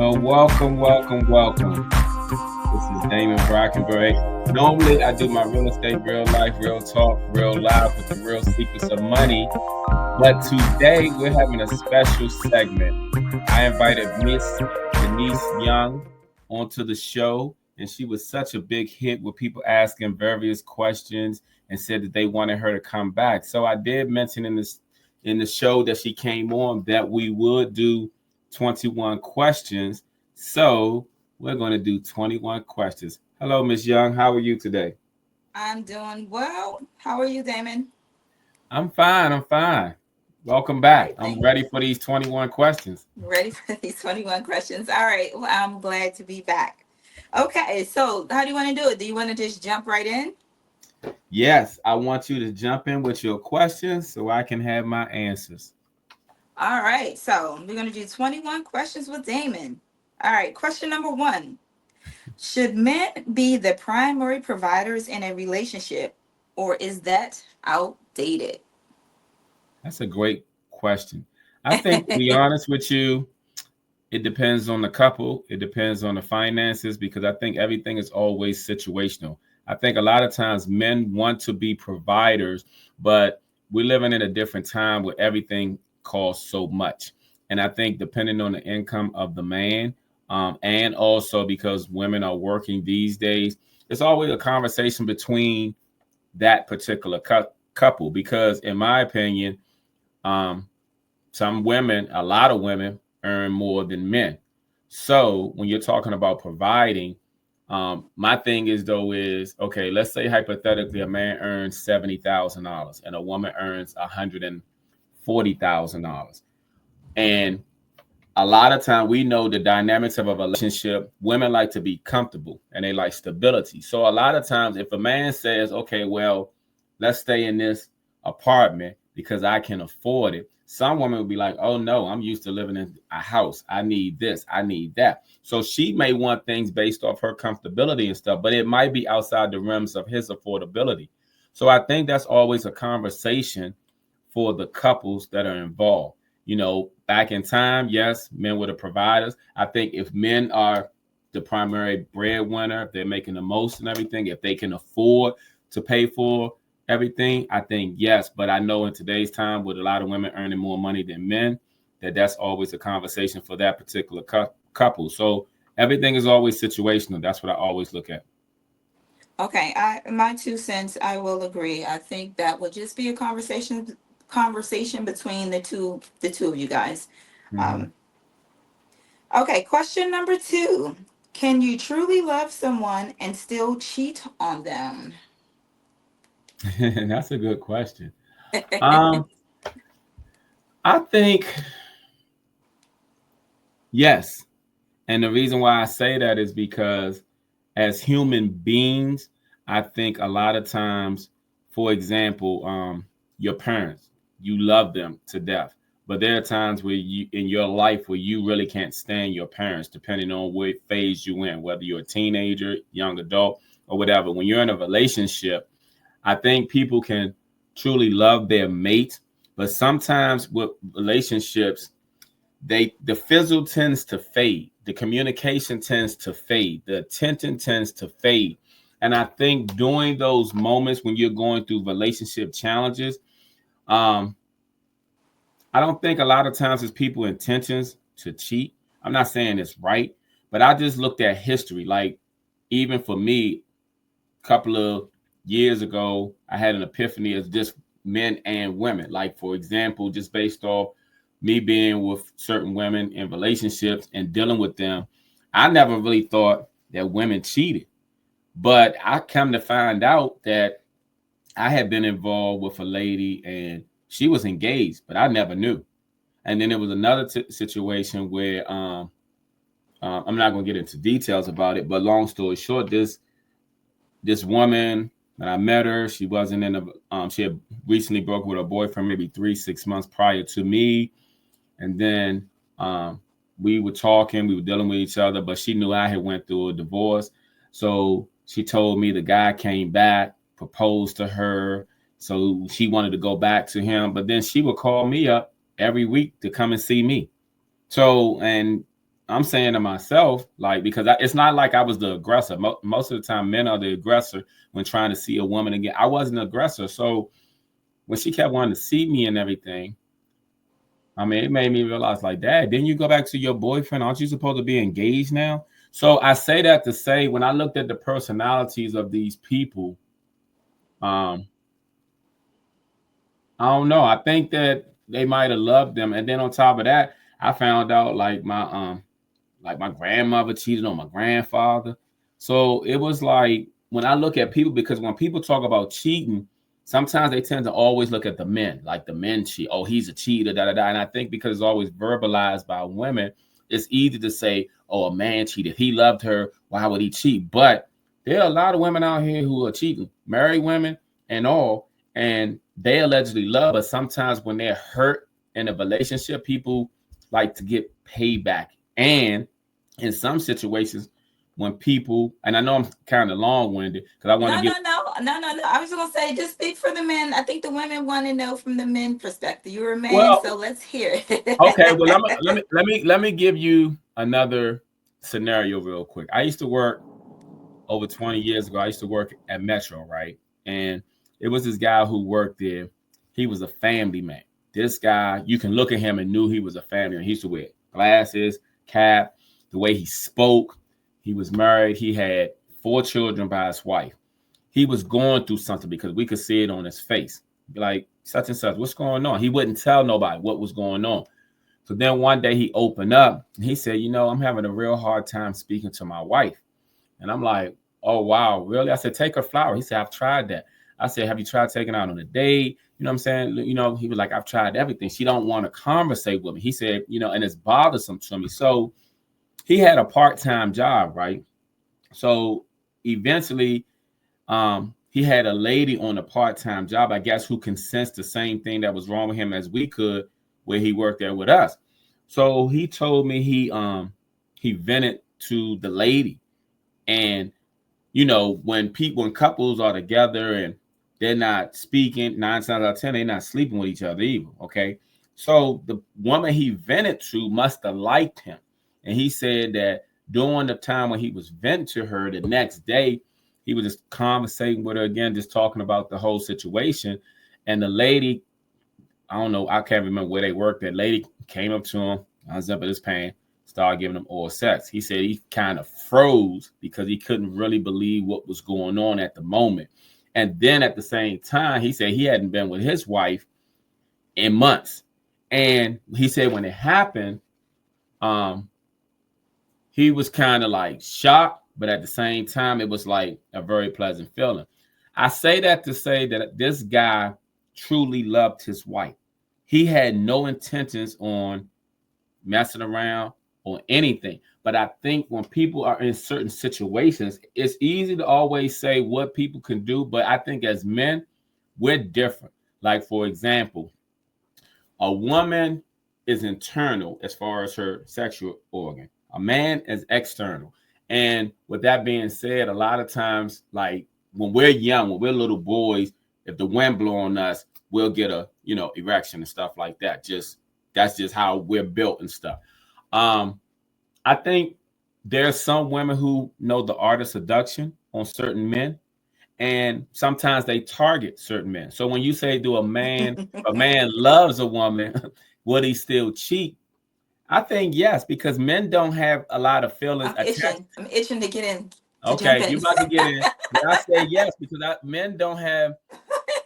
Well, welcome. This is Damon Brockenberry. Normally, I do my real estate, real life, real talk, real live with the real secrets of money. But today, we're having a special segment. I invited Miss Denise Young onto the show, and she was such a big hit with people asking various questions and said that they wanted her to come back. So I did mention in the show that she came on that we would do 21 questions. So we're going to do 21 questions. Hello, Miss Young. How are you today? I'm doing well. How are you, Damon? I'm fine. Welcome All back. right, I'm thank ready for these 21 questions. ready for these 21 questions. All right, well, I'm glad to be back. Okay, so how do you want to do it? Do you want to just jump right in? Yes, I want you to jump in with your questions so I can have my answers. All right, so we're going to do 21 questions with Damon. All right, question number one. Should men be the primary providers in a relationship, or is that outdated? That's a great question. I think, to be honest with you, it depends on the couple. It depends on the finances because I think everything is always situational. I think a lot of times men want to be providers, but we're living in a different time where everything costs so much. And I think depending on the income of the man, and also because women are working these days, it's always a conversation between that particular couple. Because, in my opinion, um, some women, a lot of women, earn more than men. So when you're talking about providing, my thing is though is okay. Let's say hypothetically a man earns $70,000 and a woman earns $140,000, and a lot of time we know the dynamics of a relationship. Women like to be comfortable and they like stability. So a lot of times, if a man says, "Okay, well, let's stay in this apartment because I can afford it," some women would be like, "Oh no, I'm used to living in a house. I need this. I need that." So she may want things based off her comfortability and stuff, but it might be outside the realms of his affordability. So I think that's always a conversation for the couples that are involved. Back in time, yes, men were the providers. I think if men are the primary breadwinner, if they're making the most and everything, if they can afford to pay for everything, I think yes. But I know in today's time, with a lot of women earning more money than men, that's always a conversation for that particular couple. So everything is always situational. That's what I always look at. Okay, my 2 cents, I will agree. I think that would just be a conversation between the two of you guys. Mhm. Um, okay, question number two. Can you truly love someone and still cheat on them? That's a good question. Um, I think yes. And the reason why I say that is because as human beings, I think a lot of times, for example, your parents, you love them to death. But there are times where you in your life where you really can't stand your parents, depending on what phase you in, whether you're a teenager, young adult, or whatever. When you're in a relationship, I think people can truly love their mate, but sometimes with relationships, the fizzle tends to fade, the communication tends to fade, the attention tends to fade. And I think during those moments when you're going through relationship challenges, um I don't think a lot of times it's people intentions to cheat. I'm not saying it's right, but I just looked at history. Like, even for me, a couple of years ago, I had an epiphany of just men and women. Like, for example, just based off me being with certain women in relationships and dealing with them, I never really thought that women cheated. But I come to find out that I had been involved with a lady and she was engaged, but I never knew. And then there was another situation where I'm not going to get into details about it, but long story short, this woman that I met her, she wasn't in she had recently broken with her boyfriend maybe 3 6 months prior to me, and then um, we were talking, we were dealing with each other, but she knew I had went through a divorce, so she told me the guy came back, proposed to her, so she wanted to go back to him, but then she would call me up every week to come and see me. So, and I'm saying to myself, like, because it's not like I was the aggressor. Most of the time, men are the aggressor when trying to see a woman again. I wasn't the aggressor. So when she kept wanting to see me and everything, I mean, it made me realize, like, Dad, didn't you go back to your boyfriend? Aren't you supposed to be engaged now? So I say that to say, when I looked at the personalities of these people, um, I don't know. I think that they might have loved them, and then on top of that, I found out like my grandmother cheated on my grandfather. So it was like when I look at people, because when people talk about cheating, sometimes they tend to always look at the men, like the men cheat. Oh, he's a cheater, da da da. And I think because it's always verbalized by women, it's easy to say, oh, a man cheated. He loved her. Why would he cheat? But there are a lot of women out here who are cheating, married women and all, and they allegedly love. But sometimes when they're hurt in a relationship, people like to get payback. And in some situations, when people, and I know I'm kind of long winded because I want to No, get, no, no, no, no, no. I was gonna say, just speak for the men. I think the women want to know from the men perspective. You're a man, well, so let's hear okay, well, it. let me give you another scenario real quick. I used to work over 20 years ago. I used to work at Metro, right? And it was this guy who worked there. He was a family man. This guy, you can look at him and knew he was a family man. He used to wear glasses, cap, the way he spoke. He was married. He had 4 children by his wife. He was going through something because we could see it on his face. Be like, such and such, what's going on? He wouldn't tell nobody what was going on. So then one day he opened up and he said, I'm having a real hard time speaking to my wife. And I'm like, oh, wow, really? I said, take her flower. He said, I've tried that. I said, have you tried taking her out on a date? You know what I'm saying? He was like, I've tried everything. She don't want to conversate with me. He said, and it's bothersome to me. So he had a part-time job, right? So eventually, he had a lady on a part-time job, I guess, who can sense the same thing that was wrong with him as we could, where he worked there with us. So he told me he vented to the lady. And when couples are together and they're not speaking, 9 times out of 10, they're not sleeping with each other either. Okay. So the woman he vented to must have liked him. And he said that during the time when he was venting to her, the next day, he was just conversating with her again, just talking about the whole situation. And the lady, I don't know, I can't remember where they worked. That lady came up to him, unzipping his pants, started giving him oral sex. He said he kind of froze because he couldn't really believe what was going on at the moment. And then at the same time, he said he hadn't been with his wife in months. And he said when it happened, um, he was kind of like shocked, but at the same time, it was like a very pleasant feeling. I say that to say that this guy truly loved his wife. He had no intentions on messing around or anything. But I think when people are in certain situations, it's easy to always say what people can do. But I think as men, we're different. Like, for example, a woman is internal as far as her sexual organ. A man is external. And with that being said, a lot of times, like when we're young, when we're little boys, if the wind blow on us, we'll get a erection and stuff like that. Just that's just how we're built and stuff. Um, I think there's some women who know the art of seduction on certain men, and sometimes they target certain men. So when you say, "Do a man loves a woman, would he still cheat?" I think yes, because men don't have a lot of feelings I'm attached. itching. I'm itching to get in, to jump Okay, in. you're about to get in, but I say yes because men don't have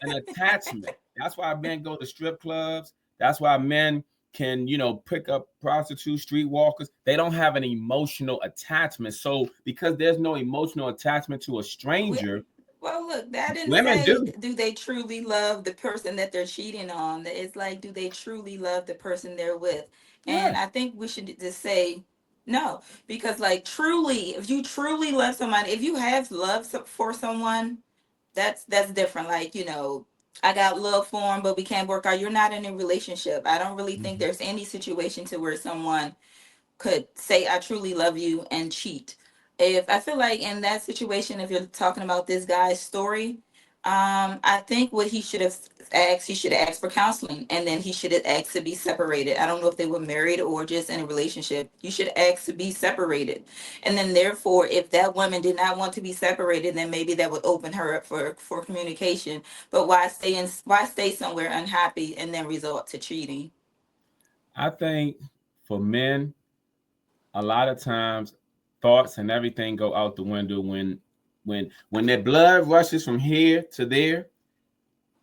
an attachment. That's why men go to strip clubs. That's why men can, pick up prostitutes, streetwalkers. They don't have an emotional attachment. So because there's no emotional attachment to a we, stranger, well, look, that didn't women say do. do they truly love the person that they're cheating on. It's like, do they truly love the person they're with? And Right. I think we should just say no, because like truly, if you truly love somebody, if you have love for someone, that's different. Like, I got love for him, but we can't work out. You're not in a relationship. I don't really think Mhm. there's any situation to where someone could say I truly love you and cheat. If I feel like in that situation, if you're talking about this guy's story, I think what he should have asked for counseling, and then he should have asked to be separated. I don't know if they were married or just in a relationship. You should ask to be separated, and then therefore, if that woman did not want to be separated, then maybe that would open her up for communication. But why stay somewhere unhappy and then resort to cheating? I think for men, a lot of times thoughts and everything go out the window when their blood rushes from here to there.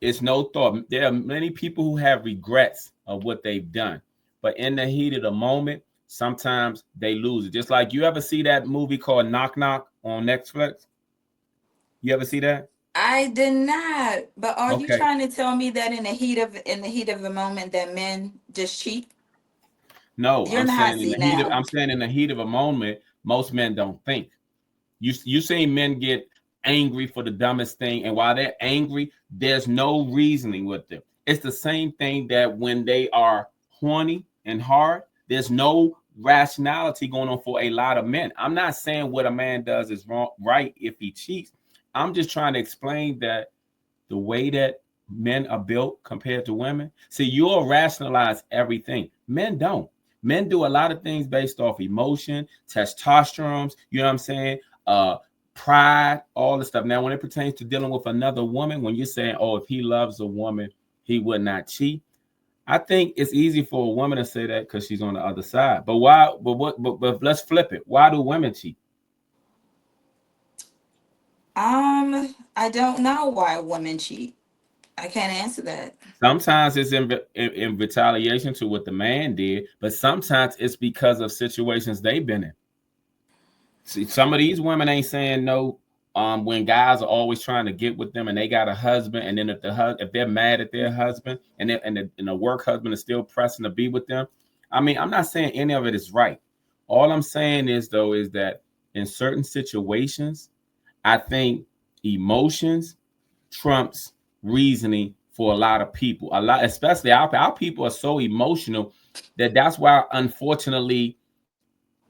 It's no thought. There are many people who have regrets of what they've done, but in the heat of the moment, sometimes they lose it. Just like, you ever see that movie called Knock Knock on Netflix? You ever see that? I did not. But are you Okay. trying to tell me that in the heat of the moment that men just cheat? No, You're in the hot seat now. I'm saying in the heat of a moment, most men don't think. You seen men get angry for the dumbest thing, and while they're angry, there's no reasoning with them. It's the same thing that when they are horny and hard, there's no rationality going on for a lot of men. I'm not saying what a man does is wrong, right if he cheats. I'm just trying to explain that the way that men are built compared to women. See, you'll rationalize everything. Men don't. Men do a lot of things based off emotion, testosterone, you know what I'm saying? Pride, all the stuff. Now, when it pertains to dealing with another woman, when you're saying, oh, if he loves a woman, he would not cheat. I think it's easy for a woman to say that because she's on the other side. But why? But let's flip it. Why do women cheat? I don't know why women cheat. I can't answer that. Sometimes it's in retaliation to what the man did, but sometimes it's because of situations they've been in. See, some of these women ain't saying no. When guys are always trying to get with them, and they got a husband, and then if they're mad at their husband, and the work husband is still pressing to be with them. I mean, I'm not saying any of it is right. All I'm saying is though is that in certain situations, I think emotions trumps reasoning for a lot of people. A lot, especially our people are so emotional that's why unfortunately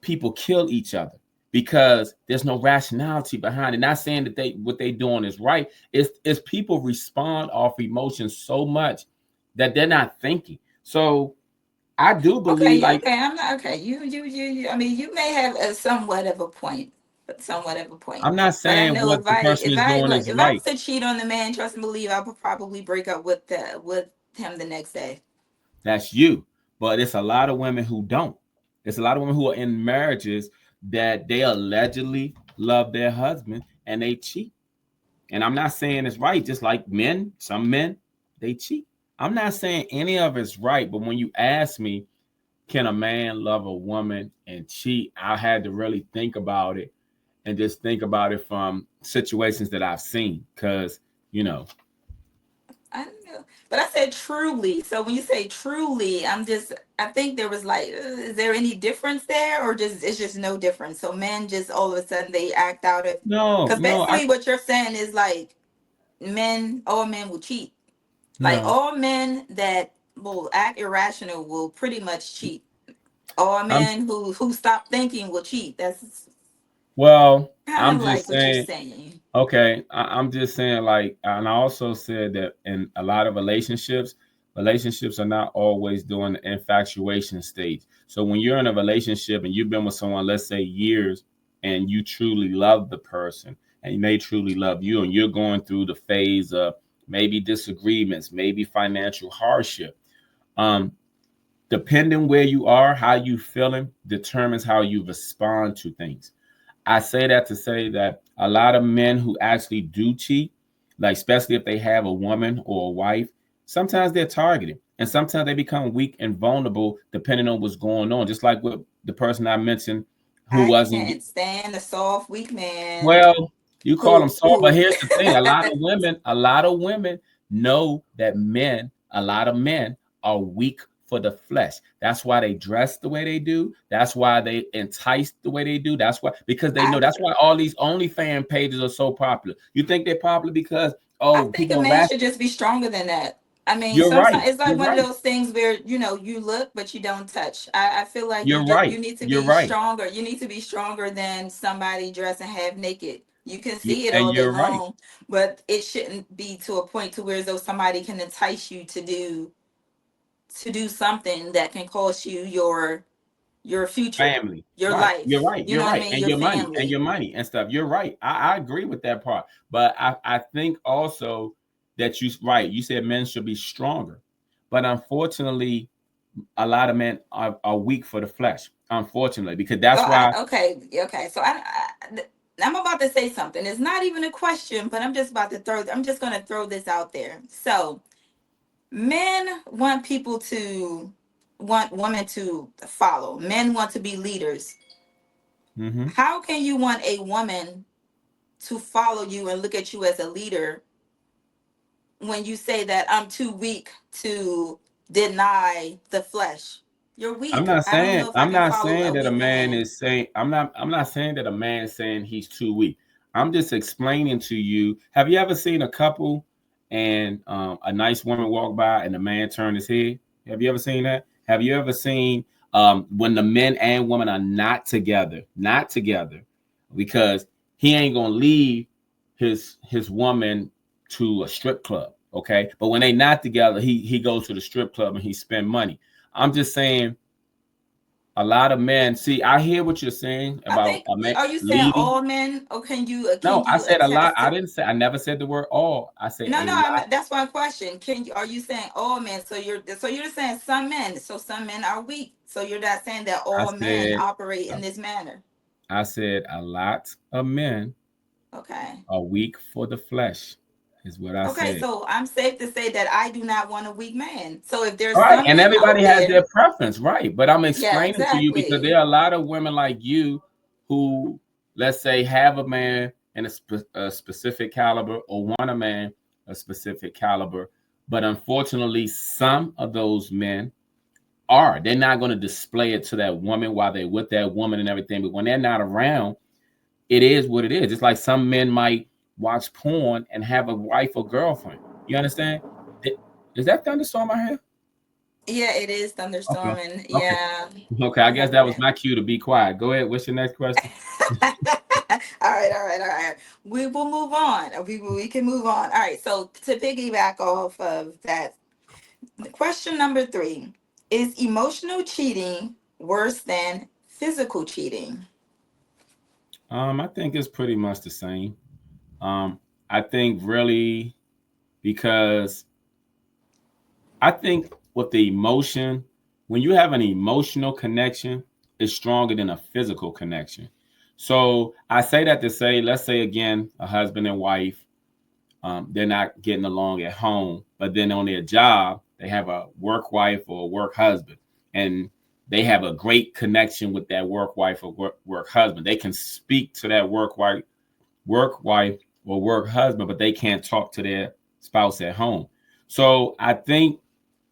people kill each other because there's no rationality behind it. Not saying that they what they doing is right. It's people respond off emotions so much that they're not thinking. So I do Okay, believe like okay. I'm not okay. I mean, you may have a somewhat of a point, but somewhat of a point. I'm not But I saying know what the person is doing is if I right. was to cheat on the man, trust and believe, I would probably break up with him the next day. That's you. But it's a lot of women who don't. It's a lot of women who are in marriages that they allegedly love their husband and they cheat. And I'm not saying it's right, just like men, some men, they cheat. I'm not saying any of it's right, but when you ask me, can a man love a woman and cheat? I had to really think about it and just think about it from situations that I've seen. Cause, you know, I don't know, but I said truly. So when you say truly, I think there was like, is there any difference there, or just it's just no difference? So men just all of a sudden they act out of, no, because no, I basically what you're saying is like all men will cheat. Like no. all men that will act irrational will pretty much cheat. All I'm men who stop thinking will cheat. That's well, kind I'm of like just what you're saying. saying. Okay, I'm just saying, like, and I also said that in a lot of relationships, relationships are not always during the infatuation stage. So when you're in a relationship and you've been with someone, let's say years, and you truly love the person and they truly love you, and you're going through the phase of maybe disagreements, maybe financial hardship. Um, Depending where you are, how you feeling determines how you respond to things. I say that to say that a lot of men who actually do cheat, like especially if they have a woman or a wife, sometimes they're targeted and sometimes they become weak and vulnerable depending on what's going on. Just like with the person I mentioned who I wasn't can't stand a soft, weak man well, you call them soft, but who here's the thing: a lot of women know that a lot of men are weak for the flesh. That's why they dress the way they do. That's why they entice the way they do. That's why because they know. I That's why all these OnlyFans pages are so popular. You think they're popular because I think a people are man rash? should just be stronger than that. I mean, You're right. sometimes it's like You're one of right. those things where you look but you don't touch. I feel like You're right. you need to You're be right. stronger. You need to be stronger than somebody dressing half naked. You can see it And all day you're right. long, but it shouldn't be to a point to where as though somebody can entice you to do something that can cost you your future, Family. your Right. You're life. right. You You're know what I right. mean? And Your your family. money and stuff. You're right. I agree with that part. But I think also that you right. You said men should be stronger. But unfortunately, a lot of men are weak for the flesh. Unfortunately, because So that's I why okay, okay. So I'm about to say something. It's not even a question, but I'm just going to throw this out there. So, men want people to want women to follow. Men want to be leaders. hmm How can you want a woman to follow you and look at you as a leader when you say that I'm too weak to deny the flesh? You're weak. I don't know if I I'm can not follow a saying that a weak man man. is saying I'm not saying that a man is saying he's too weak. I'm just explaining to you. Have you ever seen a couple and a nice woman walk by and the man turn his head? Have you ever seen that? Have you ever seen when the men and women are not together, because he ain't gonna leave his woman to a strip club, okay? But when they not together, he goes to the strip club and he spend money. I'm just saying a lot of men. See, I hear what you're saying I about think, a man are you saying leading. all men, or No, can I you said a lot. attest I to? didn't say. I never said the word all. I said No, a no, lot. that's one question. Are you saying all men? So you're saying some men. So some men are weak. So you're not saying that I all men said. operate in this manner. I said a lot of men Okay. are weak for the flesh, is what I Okay, said. so I'm safe to say that I do not want a weak man. So if there's Right, some and men everybody out has there, their preference, right? But I'm yeah, explaining to you because exactly. there are a lot of women like you who, let's say, have a man in a specific caliber or want a man a specific caliber, but unfortunately, some of those men they're not going to display it to that woman while they're with that woman and everything. But when they're not around, it is what it is. It's like some men might watch porn and have a wife or girlfriend. You understand? Is that thunderstorm out here? Yeah, it is Okay. thunderstorming. Okay. Yeah, Okay. I it's guess that was everywhere. my cue to be quiet. Go ahead. What's your next question? All right, all right, all right. We will move on. We can move on. All right. So to piggyback off of that, question number 3: is emotional cheating worse than physical cheating? I think it's pretty much the same. Um, I think really because I think with the emotion, when you have an emotional connection, it's stronger than a physical connection. So I say that to say, let's say again, a husband and wife, they're not getting along at home, but then on their job, they have a work wife or a work husband, and they have a great connection with that work wife or work husband. They can speak to that work wife or work husband, but they can't talk to their spouse at home. So I think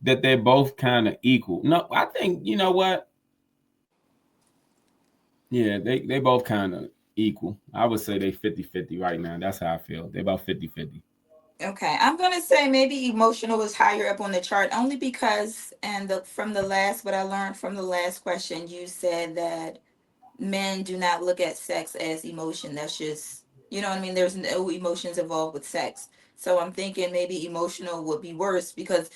that they're both kind of equal. No, I think you know what? Yeah, they both kind of equal. I would say they 50-50 right now. That's how I feel. They about 50-50. Okay, I'm gonna say maybe emotional is higher up on the chart only because, and from the last, what I learned from the last question, you said that men do not look at sex as emotion. That's just, you know what I mean? There's no emotions involved with sex. So I'm thinking maybe emotional would be worse because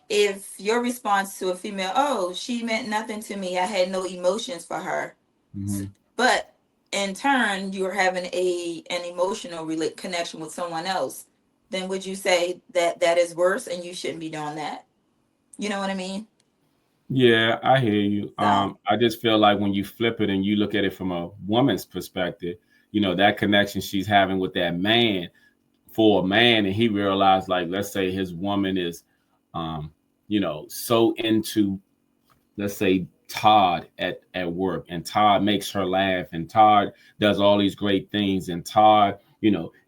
if your response to a female, oh, she meant nothing to me, I had no emotions for her, Mm-hmm. but in turn you're having an emotional connection with someone else, then would you say that that is worse and you shouldn't be doing that? You know what I mean? Yeah, I hear you. So I just feel like when you flip it and you look at it from a woman's perspective, that connection she's having with that man for a man, and he realized, like, let's say his woman is, um, so into, let's say Todd at work, and Todd makes her laugh, and Todd does all these great things, and Todd,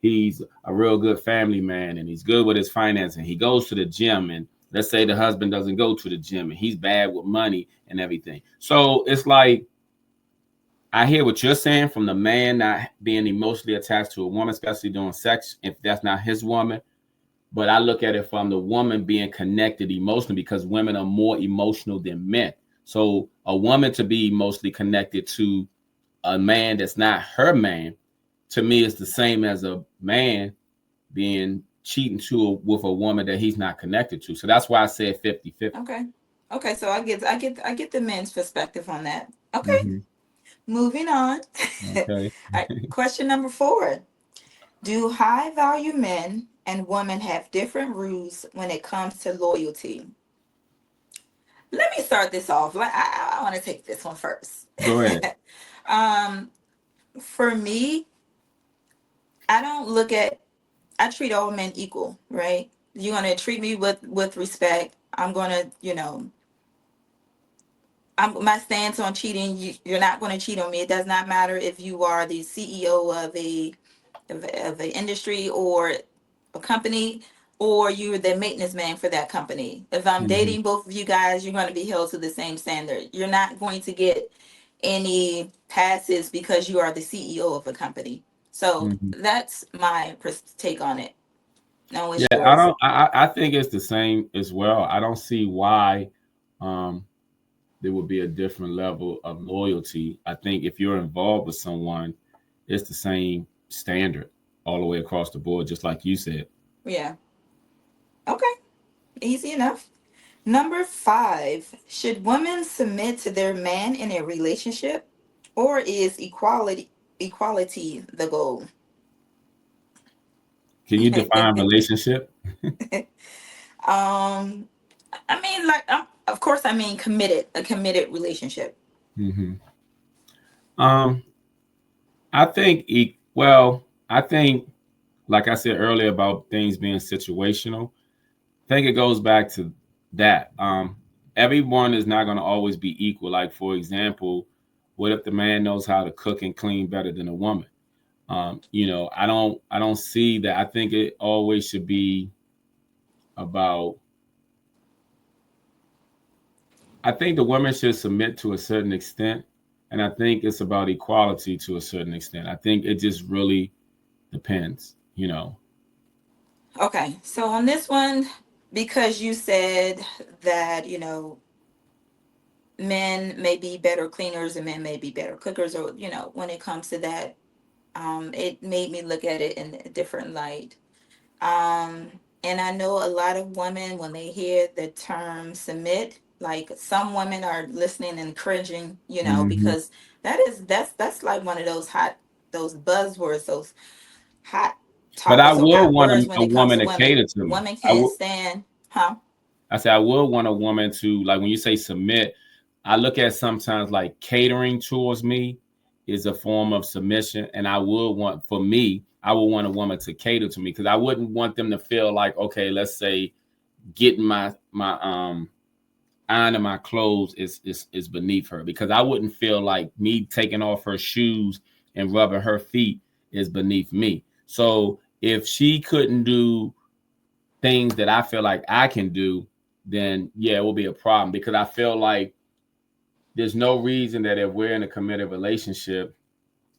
he's a real good family man, and he's good with his finances, and he goes to the gym, and let's say the husband doesn't go to the gym, and he's bad with money and everything. So it's like I hear what you're saying from the man not being emotionally attached to a woman, especially during sex, if that's not his woman. But I look at it from the woman being connected emotionally because women are more emotional than men. So a woman to be emotionally connected to a man that's not her man, to me it's the same as a man being cheating with a woman that he's not connected to. So that's why I said 50-50. Okay. Okay, so I get the men's perspective on that. Okay. Mm-hmm. Moving on. All Okay. right, question number 4. Do high value men and women have different rules when it comes to loyalty? Let me start this off. I want to take this one first. Go ahead. um, for me, I don't look at, I treat all men equal, right? You're gonna treat me with respect. I'm gonna, my stance on cheating. You're not gonna cheat on me. It does not matter if you are the CEO of an industry or a company, or you're the maintenance man for that company. If I'm Mm-hmm. dating both of you guys, you're going to be held to the same standard. You're not going to get any passes because you are the CEO of a company. So Mm-hmm. that's my take on it. No, Yeah, it's I yours. don't. I think it's the same as well. I don't see why um, there would be a different level of loyalty. I think if you're involved with someone, it's the same standard all the way across the board, just like you said. Yeah. Okay. Easy enough. Number 5. Should women submit to their man in a relationship, or is equality the goal? Can you define relationship? um I mean, like, of course, I mean committed, a committed relationship. Hmm. Um, I think. Well, I think, like I said earlier about things being situational. I think it goes back to that. Everyone is not going to always be equal. Like for example, what if the man knows how to cook and clean better than a woman? I don't see that. I think it always should be about. I think the women should submit to a certain extent, and I think it's about equality to a certain extent. I think it just really depends. Okay, so on this one, because you said that men may be better cleaners and men may be better cookers, or when it comes to that, it made me look at it in a different light. And I know a lot of women, when they hear the term submit, like some women are listening and cringing, Hmm. because that's like one of those buzzwords, those hot But I topics or would hot want words when a it comes woman to to women. cater to me. Women can't stand, huh? I say I would want a woman to, like, when you say submit, I look at sometimes like catering towards me is a form of submission, and I would want a woman to cater to me because I wouldn't want them to feel like, okay, let's say getting my ironing my clothes is beneath her, because I wouldn't feel like me taking off her shoes and rubbing her feet is beneath me. So if she couldn't do things that I feel like I can do, then yeah, it will be a problem, because I feel like there's no reason that if we're in a committed relationship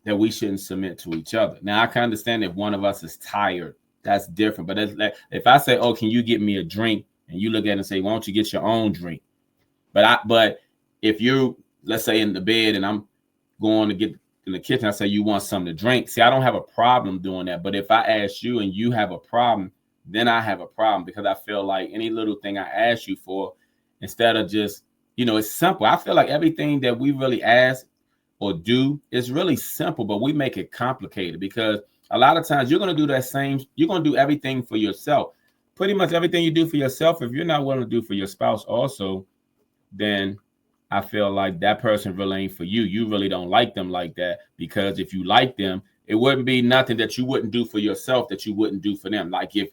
that we shouldn't submit to each other. Now I can understand if one of us is tired, that's different. But it's like, if I say, "Oh, can you get me a drink?" and you look at it and say, "Why don't you get your own drink?" But if you, let's say, in the bed and I'm going to get in the kitchen, I say you want something to drink. See, I don't have a problem doing that. But if I ask you and you have a problem, then I have a problem, because I feel like any little thing I ask you for, instead of just, it's simple. I feel like everything that we really ask or do is really simple, but we make it complicated, because a lot of times you're going to do everything for yourself. Pretty much everything you do for yourself, if you're not willing to do for your spouse also, then I feel like that person really ain't for you. You really don't like them like that, because if you like them, it wouldn't be nothing that you wouldn't do for yourself that you wouldn't do for them. Like if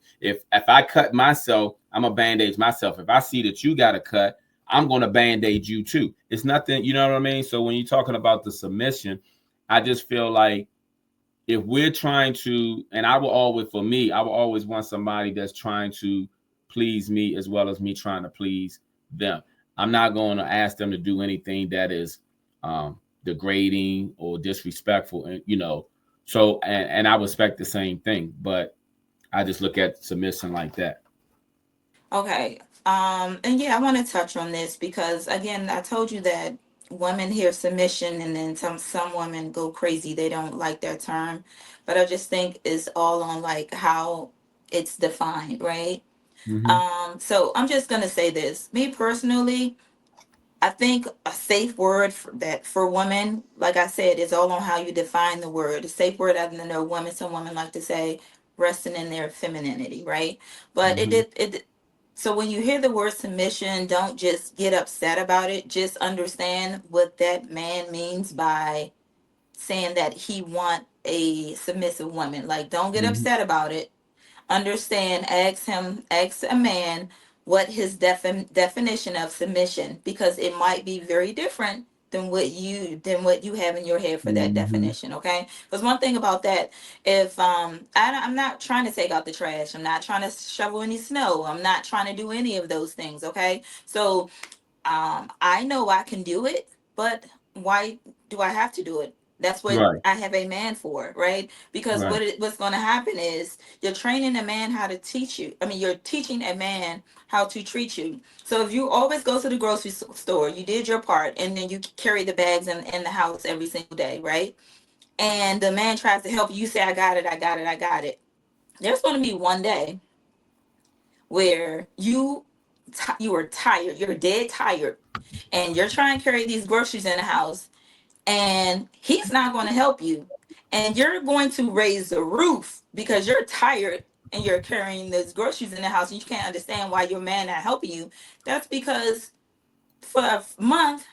I cut myself, I'm a bandage myself. If I see that you got a cut, I'm gonna band-aid you too. It's nothing, you know what I mean? So when you're talking about the submission, I just feel like if we're trying to, and I will always want somebody that's trying to please me as well as me trying to please them. I'm not going to ask them to do anything that is degrading or disrespectful, and so and I respect the same thing, but I just look at submission like that. Okay. And yeah, I want to touch on this because again, I told you that women hear submission and then some women go crazy. They don't like that term, but I just think it's all on like how it's defined, right? Mm-hmm. So I'm just gonna say this. Me personally, I think a safe word for that for women, like I said, is all on how you define the word. A safe word, I know women, some women like to say resting in their femininity, right? But it Mm-hmm. did it. So when you hear the word submission, don't just get upset about it. Just understand what that man means by saying that he want a submissive woman. Like, don't get Mm-hmm. upset about it. Understand, ask a man what his definition of submission, because it might be very different than what you have in your head for that Mm-hmm. definition. Okay, because one thing about that, if I'm not trying to take out the trash, I'm not trying to shovel any snow, I'm not trying to do any of those things. Okay, so I know I can do it, but why do I have to do it? That's what Right. I have a man for, right? Because Right. what's going to happen is you're training a man how to teach you. I mean, you're teaching a man how to treat you. So if you always go to the grocery store, you did your part, and then you carry the bags in the house every single day, right? And the man tries to help you, you say, I got it, I got it, I got it. There's going to be one day where you are tired, you're dead tired, and you're trying to carry these groceries in the house, and he's not going to help you, and you're going to raise the roof because you're tired and you're carrying those groceries in the house, and you can't understand why your man not helping you. That's because for a month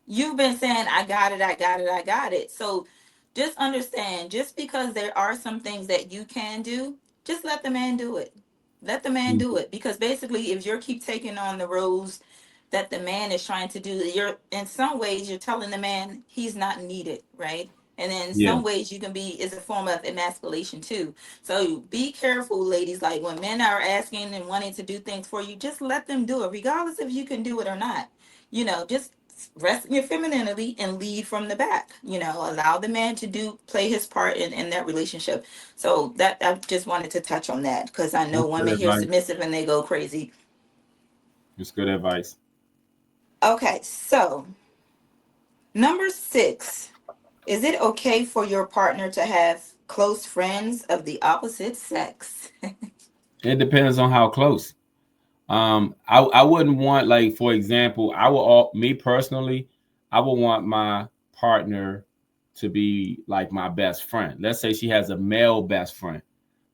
you've been saying, I got it, I got it, I got it. So just understand, just because there are some things that you can do, just let the man do it. Let the man do it. Because basically, if you keep taking on the roles that the man is trying to do, you're in some ways you're telling the man he's not needed, right? And then in Yeah. some ways you can be is a form of emasculation too. So be careful, ladies. Like when men are asking and wanting to do things for you, just let them do it, regardless if you can do it or not. Just rest in your femininity and lead from the back. Allow the man to play his part in that relationship. So that I just wanted to touch on that because I know That's good women hear advice. submissive and they go crazy. It's good advice. Okay, so number 6, is it okay for your partner to have close friends of the opposite sex? It depends on how close. I wouldn't want, like, for example, I will all me personally, I would want my partner to be like my best friend. Let's say she has a male best friend,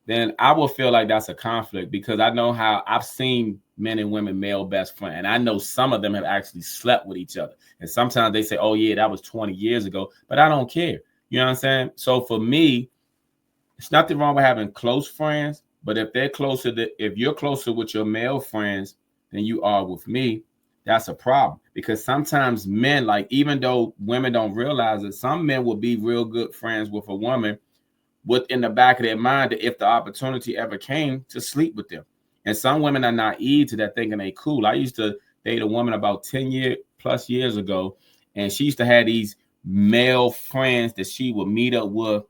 then I will feel like that's a conflict because I know how I've seen men and women male best friend, and I know some of them have actually slept with each other. And sometimes they say, "Oh yeah, that was 20 years ago," but I don't care. You know what I'm saying? So for me, it's nothing wrong with having close friends, but if you're closer with your male friends than you are with me, that's a problem. Because sometimes men, like, even though women don't realize it, some men will be real good friends with a woman with in the back of their mind that if the opportunity ever came to sleep with them. And some women are naive to that, thinking they cool. I used to date a woman about 10 plus years ago, and she used to have these male friends that she would meet up with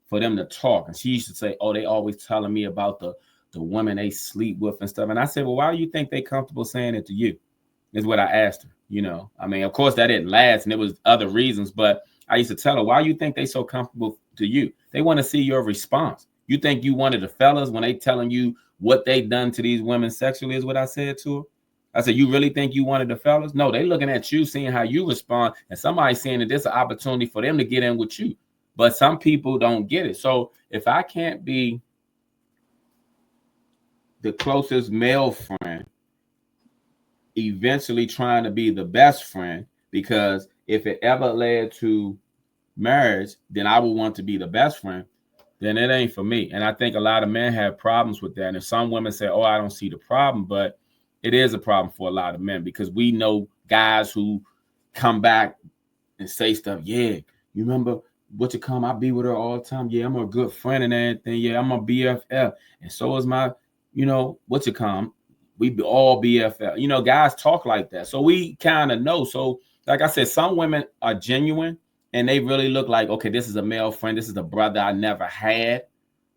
for them to talk. And she used to say, "Oh, they always telling me about the women they sleep with and stuff." And I said, "Well, why do you think they comfortable saying it to you?" Is what I asked her. I mean, of course that didn't last, and there was other reasons, but I used to tell her, "Why do you think they so comfortable to you? They want to see your response. You think you one of the fellas when they telling you what they done to these women sexually?" Is what I said to her. I said, "You really think you one of the fellas? No, they looking at you, seeing how you respond, and somebody saying that there's an opportunity for them to get in with you. But some people don't get it. So if I can't be the closest male friend, eventually trying to be the best friend, because if it ever led to marriage, then I would want to be the best friend, then it ain't for me." And I think a lot of men have problems with that. And some women say, "Oh, I don't see the problem," but it is a problem for a lot of men because we know guys who come back and say stuff. "Yeah, you remember what you come? I be with her all the time. Yeah, I'm a good friend and everything. Yeah, I'm a BFF, and so is my, what you come. We be all BFF. Guys talk like that, so we kind of know. So, like I said, some women are genuine and they really look like, okay, this is a male friend. This is a brother I never had.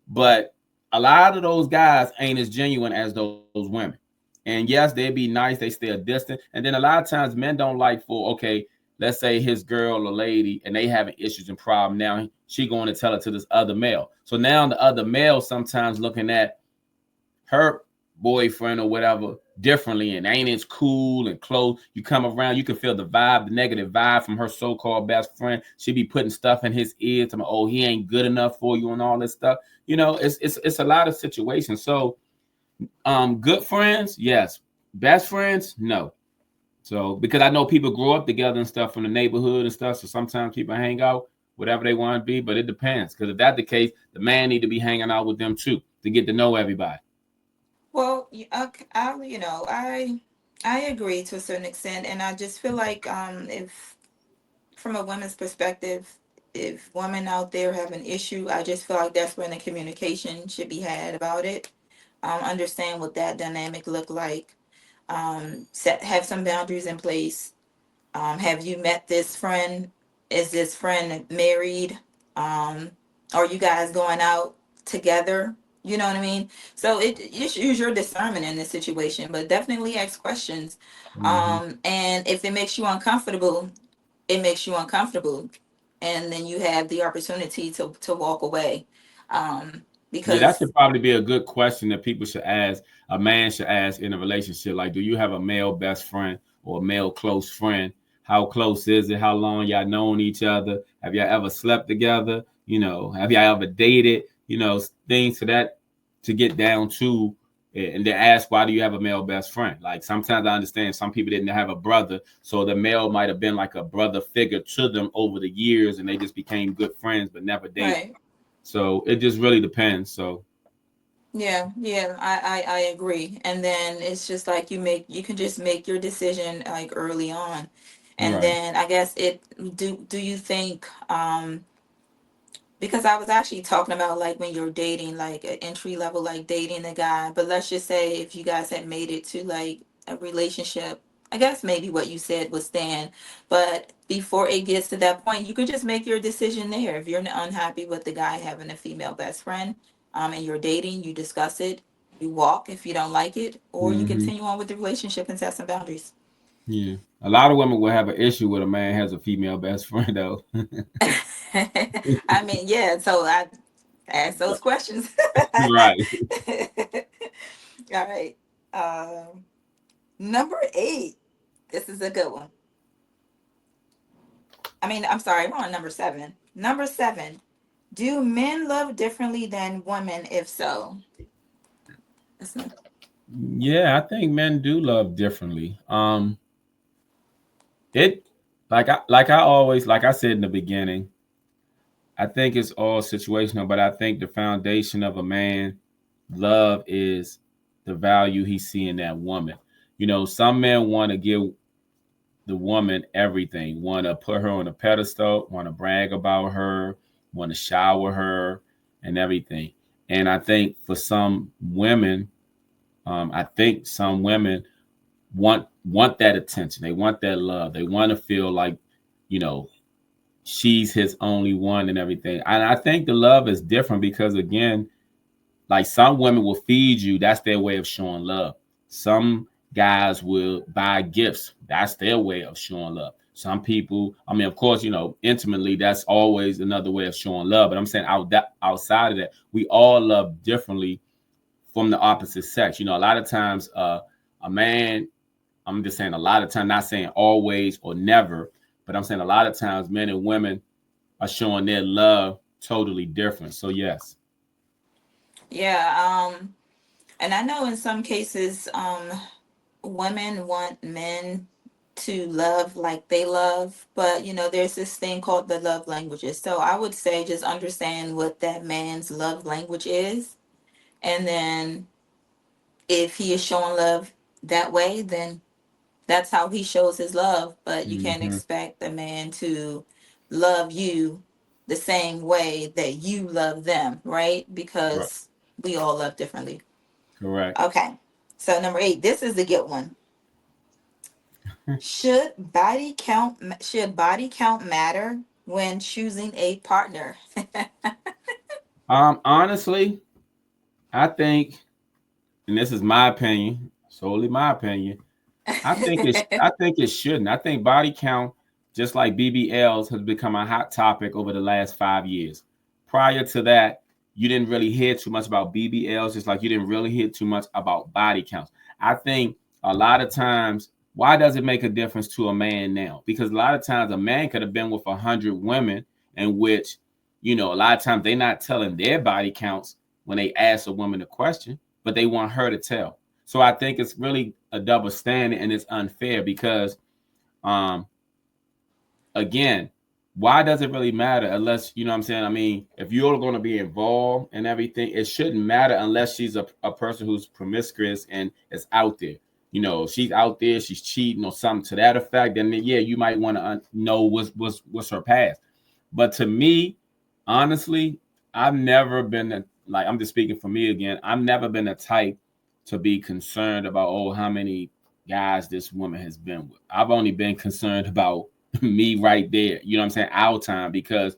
But a lot of those guys ain't as genuine as those women. And yes, they'd be nice. They stay a distant. And then a lot of times men don't like for, okay, let's say his girl or lady, and they having issues and problem. Now she going to tell it to this other male. So now the other male sometimes looking at her boyfriend or whatever differently, and ain't as cool and close. You come around, you can feel the vibe, the negative vibe from her so-called best friend. She be putting stuff in his ear to me, oh, he ain't good enough for you and all this stuff. It's a lot of situations. So good friends, yes. Best friends, no. So because I know people grow up together and stuff from the neighborhood and stuff, so sometimes people hang out whatever they want to be, but it depends. Because if that's the case, the man need to be hanging out with them too to get to know everybody. Well, I agree to a certain extent, and I just feel like if from a woman's perspective, if women out there have an issue, I just feel like that's when the communication should be had about it. Understand what that dynamic look like. Have some boundaries in place. Have you met this friend? Is this friend married? Um, are you guys going out together? You know what I mean? So you should use your discernment in this situation, but definitely ask questions. Mm-hmm. And if it makes you uncomfortable, it makes you uncomfortable, and then you have the opportunity to walk away. Yeah, that Because should probably be a good question that people should ask. A man should ask in a relationship, like, do you have a male best friend or a male close friend? How close is it? How long y'all known each other? Have y'all ever slept together? Have y'all ever dated? Things to that to get down to, and then ask, why do you have a male best friend? Like sometimes I understand some people didn't have a brother, so the male might have been like a brother figure to them over the years, and they just became good friends but never dated. right. So it just really depends. So Yeah, yeah, I agree. And then it's just like you can just make your decision like early on. And right. then I guess do you think because I was actually talking about like when you're dating like an entry level like dating a guy, but let's just say if you guys had made it to like a relationship, I guess maybe what you said was stand, but before it gets to that point, you could just make your decision there. If you're unhappy with the guy having a female best friend, and you're dating, you discuss it, you walk if you don't like it, or you Hmm. continue on with the relationship and set some boundaries. Yeah. A lot of women will have an issue with a man has a female best friend though. I mean, yeah, so I ask those questions. Right. All right. Number 8. This is a good one. I mean, I'm sorry, we're on number 7. Number 7. Do men love differently than women? If so, that's not, Yeah, I think men do love differently. It like I said in the beginning, I think it's all situational, but I think the foundation of a man love is the value he see in that woman. Some men want to give the woman everything, want to put her on a pedestal, want to brag about her, want to shower her and everything. And I think for some women, I think some women want that attention. They want that love. They want to feel like, you know, she's his only one and everything. And I think the love is different because again, like some women will feed you. That's their way of showing love. Some guys will buy gifts. That's their way of showing love. Some people, I mean, of course, intimately, that's always another way of showing love. But I'm saying outside of that, we all love differently from the opposite sex. A lot of times, a man, I'm just saying a lot of times, not saying always or never, but I'm saying a lot of times men and women are showing their love totally different. So yes. yeah. And I know in some cases, women want men to love like they love, but there's this thing called the love languages. So I would say just understand what that man's love language is, and then if he is showing love that way, then that's how he shows his love. But you can't Hmm. expect a man to love you the same way that you love them, right? Right. Because we all love differently. Correct. Okay. So number 8, this is the good one. Should body count matter when choosing a partner? Honestly, I think, and this is my opinion, solely my opinion. I think it shouldn't. I think body count. just like BBLs has become a hot topic over the last 5 years. Prior to that, you didn't really hear too much about BBLs, just like you didn't really hear too much about body counts. I think a lot of times, why does it make a difference to a man now? Because a lot of times a man could have been with 100 women, in which, a lot of times they're not telling their body counts when they ask a woman a question, but they want her to tell. So I think it's really a double standard, and it's unfair because, um, again, why does it really matter unless, you know what I'm saying? I mean, if you're going to be involved in everything, it shouldn't matter unless she's a person who's promiscuous and is out there. If she's out there, she's cheating or something to that effect, then yeah, you might want to know what's her past. But to me, honestly, I've never been like, I'm just speaking for me again. I've never been the type to be concerned about, oh, how many guys this woman has been with. I've only been concerned about me right there. You know what I'm saying? Our time, because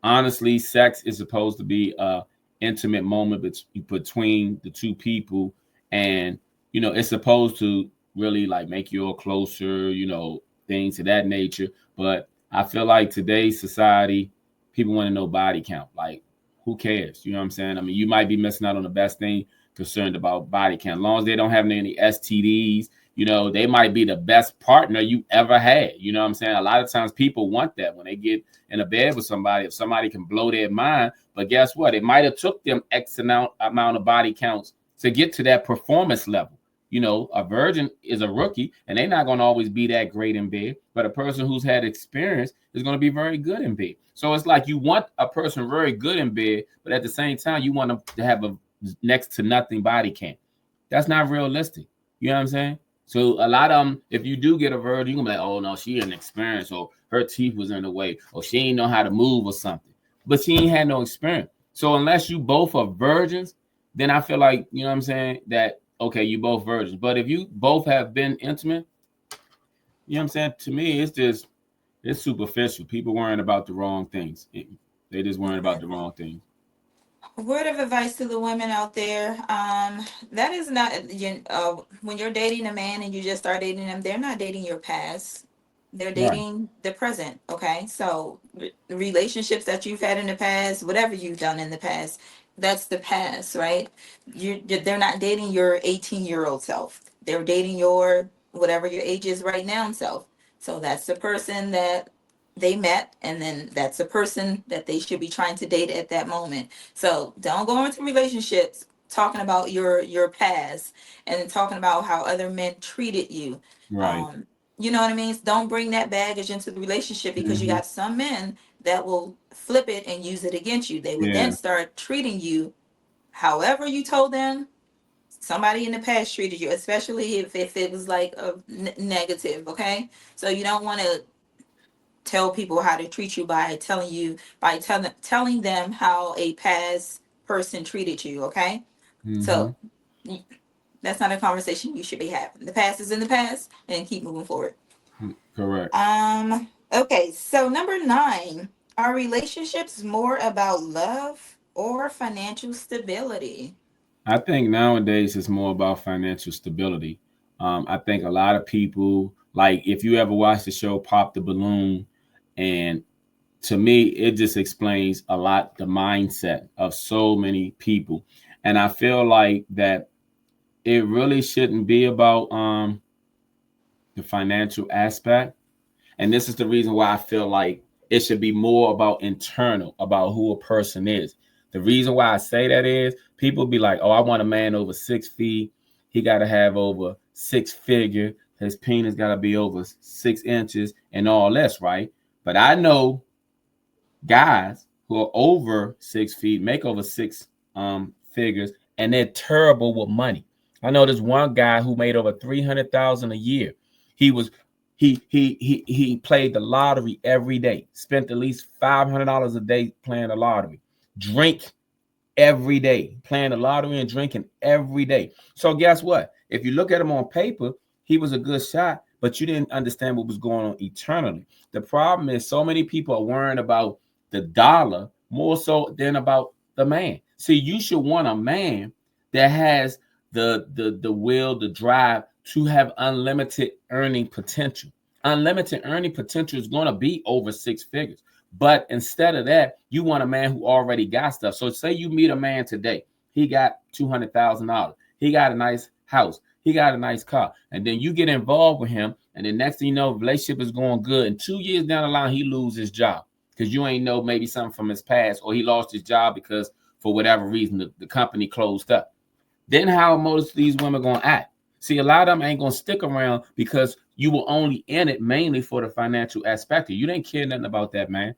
honestly, sex is supposed to be a intimate moment between the two people, and it's supposed to really like make you all closer. Things of that nature. But I feel like today's society, people want to know body count. Like, who cares? You know what I'm saying? I mean, you might be missing out on the best thing, concerned about body count. As long as they don't have any STDs, they might be the best partner you ever had. You know what I'm saying? A lot of times people want that when they get in a bed with somebody, if somebody can blow their mind. But guess what? It might have took them X amount of body counts to get to that performance level. A virgin is a rookie, and they're not going to always be that great in bed. But a person who's had experience is going to be very good in bed. So it's like you want a person very good in bed, but at the same time, you want them to have a next to nothing body count. That's not realistic. You know what I'm saying? So a lot of them, if you do get a virgin, you're going to be like, oh, no, she inexperienced, or her teeth was in the way, or she ain't know how to move or something. But she ain't had no experience. So unless you both are virgins, then I feel like, you know what I'm saying, that, okay, you both virgins. But if you both have been intimate, you know what I'm saying, to me, it's superficial. People worrying about the wrong things. They just worrying about the wrong things. Word of advice to the women out there: that is not when you're dating a man and you just start dating them, they're not dating your past, they're Right. dating the present. Okay, so relationships that you've had in the past, whatever you've done in the past, that's the past, right? They're not dating your 18-year-old self, they're dating your whatever your age is right now self. So that's the person that they met, and then that's the person that they should be trying to date at that moment. So don't go into relationships talking about your past and talking about how other men treated you. Right. um you know what I mean? Don't bring that baggage into the relationship, because you Mm-hmm. got some men that will flip it and use it against you. They would then Yeah. start treating you however you told them somebody in the past treated you, especially if it was like a negative. Okay, so you don't want to tell people how to treat you by telling them how a past person treated you. Okay, Mm-hmm. so that's not a conversation you should be having. The past is in the past, and keep moving forward. Correct. Okay, so number 9: are relationships more about love or financial stability? I think nowadays it's more about financial stability. I think a lot of people, like, if you ever watch the show Pop the Balloon, and to me, it just explains a lot the mindset of so many people. And I feel like that it really shouldn't be about the financial aspect. And this is the reason why I feel like it should be more about internal, about who a person is. The reason why I say that is people be like, oh, I want a man over 6 feet. He got to have over six figure. His penis got to be over 6 inches and all this, right? But I know guys who are over 6 feet, make over six figures, and they're terrible with money. I know this one guy who made over 300,000 a year. He was he played the lottery every day, spent at least $500 a day playing the lottery, drink every day, playing the lottery and drinking every day. So guess what? If you look at him on paper, he was a good shot, but you didn't understand what was going on eternally. The problem is so many people are worrying about the dollar more so than about the man. See, you should want a man that has the will, the drive to have unlimited earning potential. unlimited earning potential is going to be over 6 figures. But instead of that, you want a man who already got stuff. So say you meet a man today, he got $200,000, he got a nice house, he got a nice car, and then you get involved with him, and the next thing you know, relationship is going good. And 2 years down the line, he loses his job because you ain't know maybe something from his past, or he lost his job because for whatever reason the company closed up. Then how are most of these women gonna act? See, a lot of them ain't gonna stick around because you were only in it mainly for the financial aspect. You didn't care nothing about that, man.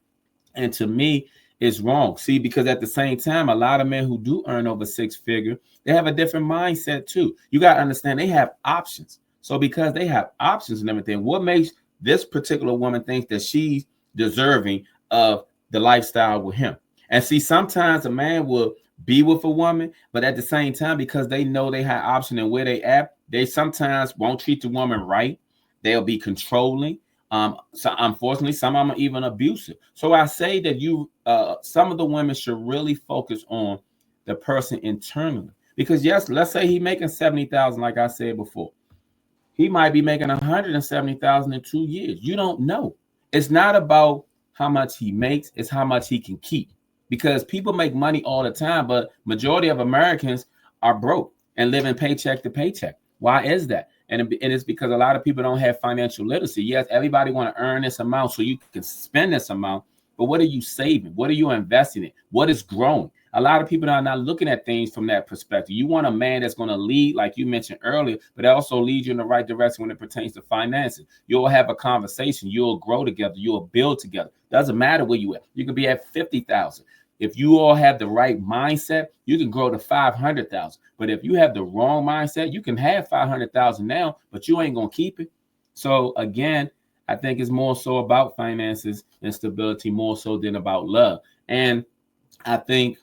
And to me, it's wrong. See, because at the same time, a lot of men who do earn over 6 figure, they have a different mindset too. You got to understand they have options. So because they have options and everything, what makes this particular woman think that she's deserving of the lifestyle with him? And see, sometimes a man will be with a woman, but at the same time, because they know they have option and where they at, they sometimes won't treat the woman right. They'll be controlling. So unfortunately, some of them are even abusive. So I say that some of the women should really focus on the person internally, because yes, let's say he making 70,000, like I said before, he might be making 170,000 in 2 years. You don't know. It's not about how much he makes; it's how much he can keep. Because people make money all the time, but majority of Americans are broke and living paycheck to paycheck. Why is that? And it's because a lot of people don't have financial literacy. Yes, everybody want to earn this amount so you can spend this amount, but what are you saving? What are you investing in? What is growing? A lot of people are not looking at things from that perspective. You want a man that's going to lead, like you mentioned earlier, but also lead you in the right direction when it pertains to finances. You'll have a conversation. You'll grow together. You'll build together. Doesn't matter where you at. You could be at 50,000. If you all have the right mindset, you can grow to 500,000. But if you have the wrong mindset, you can have 500,000 now, but you ain't gonna keep it. So again, I think it's more so about finances and stability more so than about love. And I think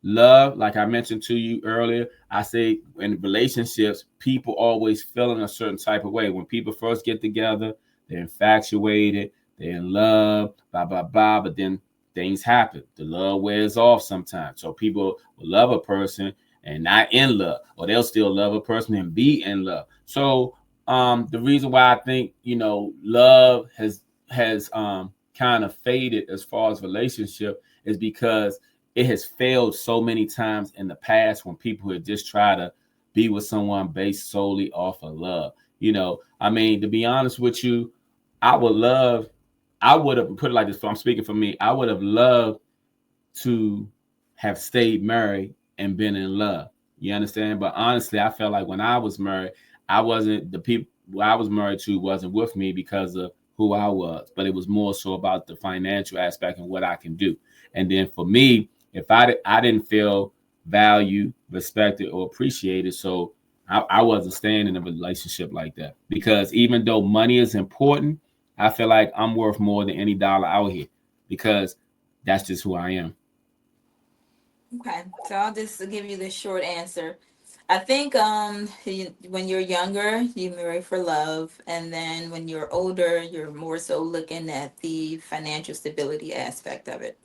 love, like I mentioned to you earlier, I say in relationships, people always feel in a certain type of way. When people first get together, they're infatuated, they're in love, blah, blah, blah. But then things happen. The love wears off sometimes. So people will love a person and not in love, or they'll still love a person and be in love. So the reason why I think, love has kind of faded as far as relationship is because it has failed so many times in the past when people had just tried to be with someone based solely off of love. I mean, to be honest with you, I would love, I would have put it like this. I'm speaking for me. I would have loved to have stayed married and been in love. You understand? But honestly, I felt like when I was married, I wasn't the people I was married to wasn't with me because of who I was, but it was more so about the financial aspect and what I can do. And then for me, if I didn't feel valued, respected, or appreciated, so I wasn't staying in a relationship like that. Because even though money is important, I feel like I'm worth more than any dollar out here because that's just who I am. Okay, so I'll just give you the short answer. I think when you're younger, you marry for love, and then when you're older, you're more so looking at the financial stability aspect of it.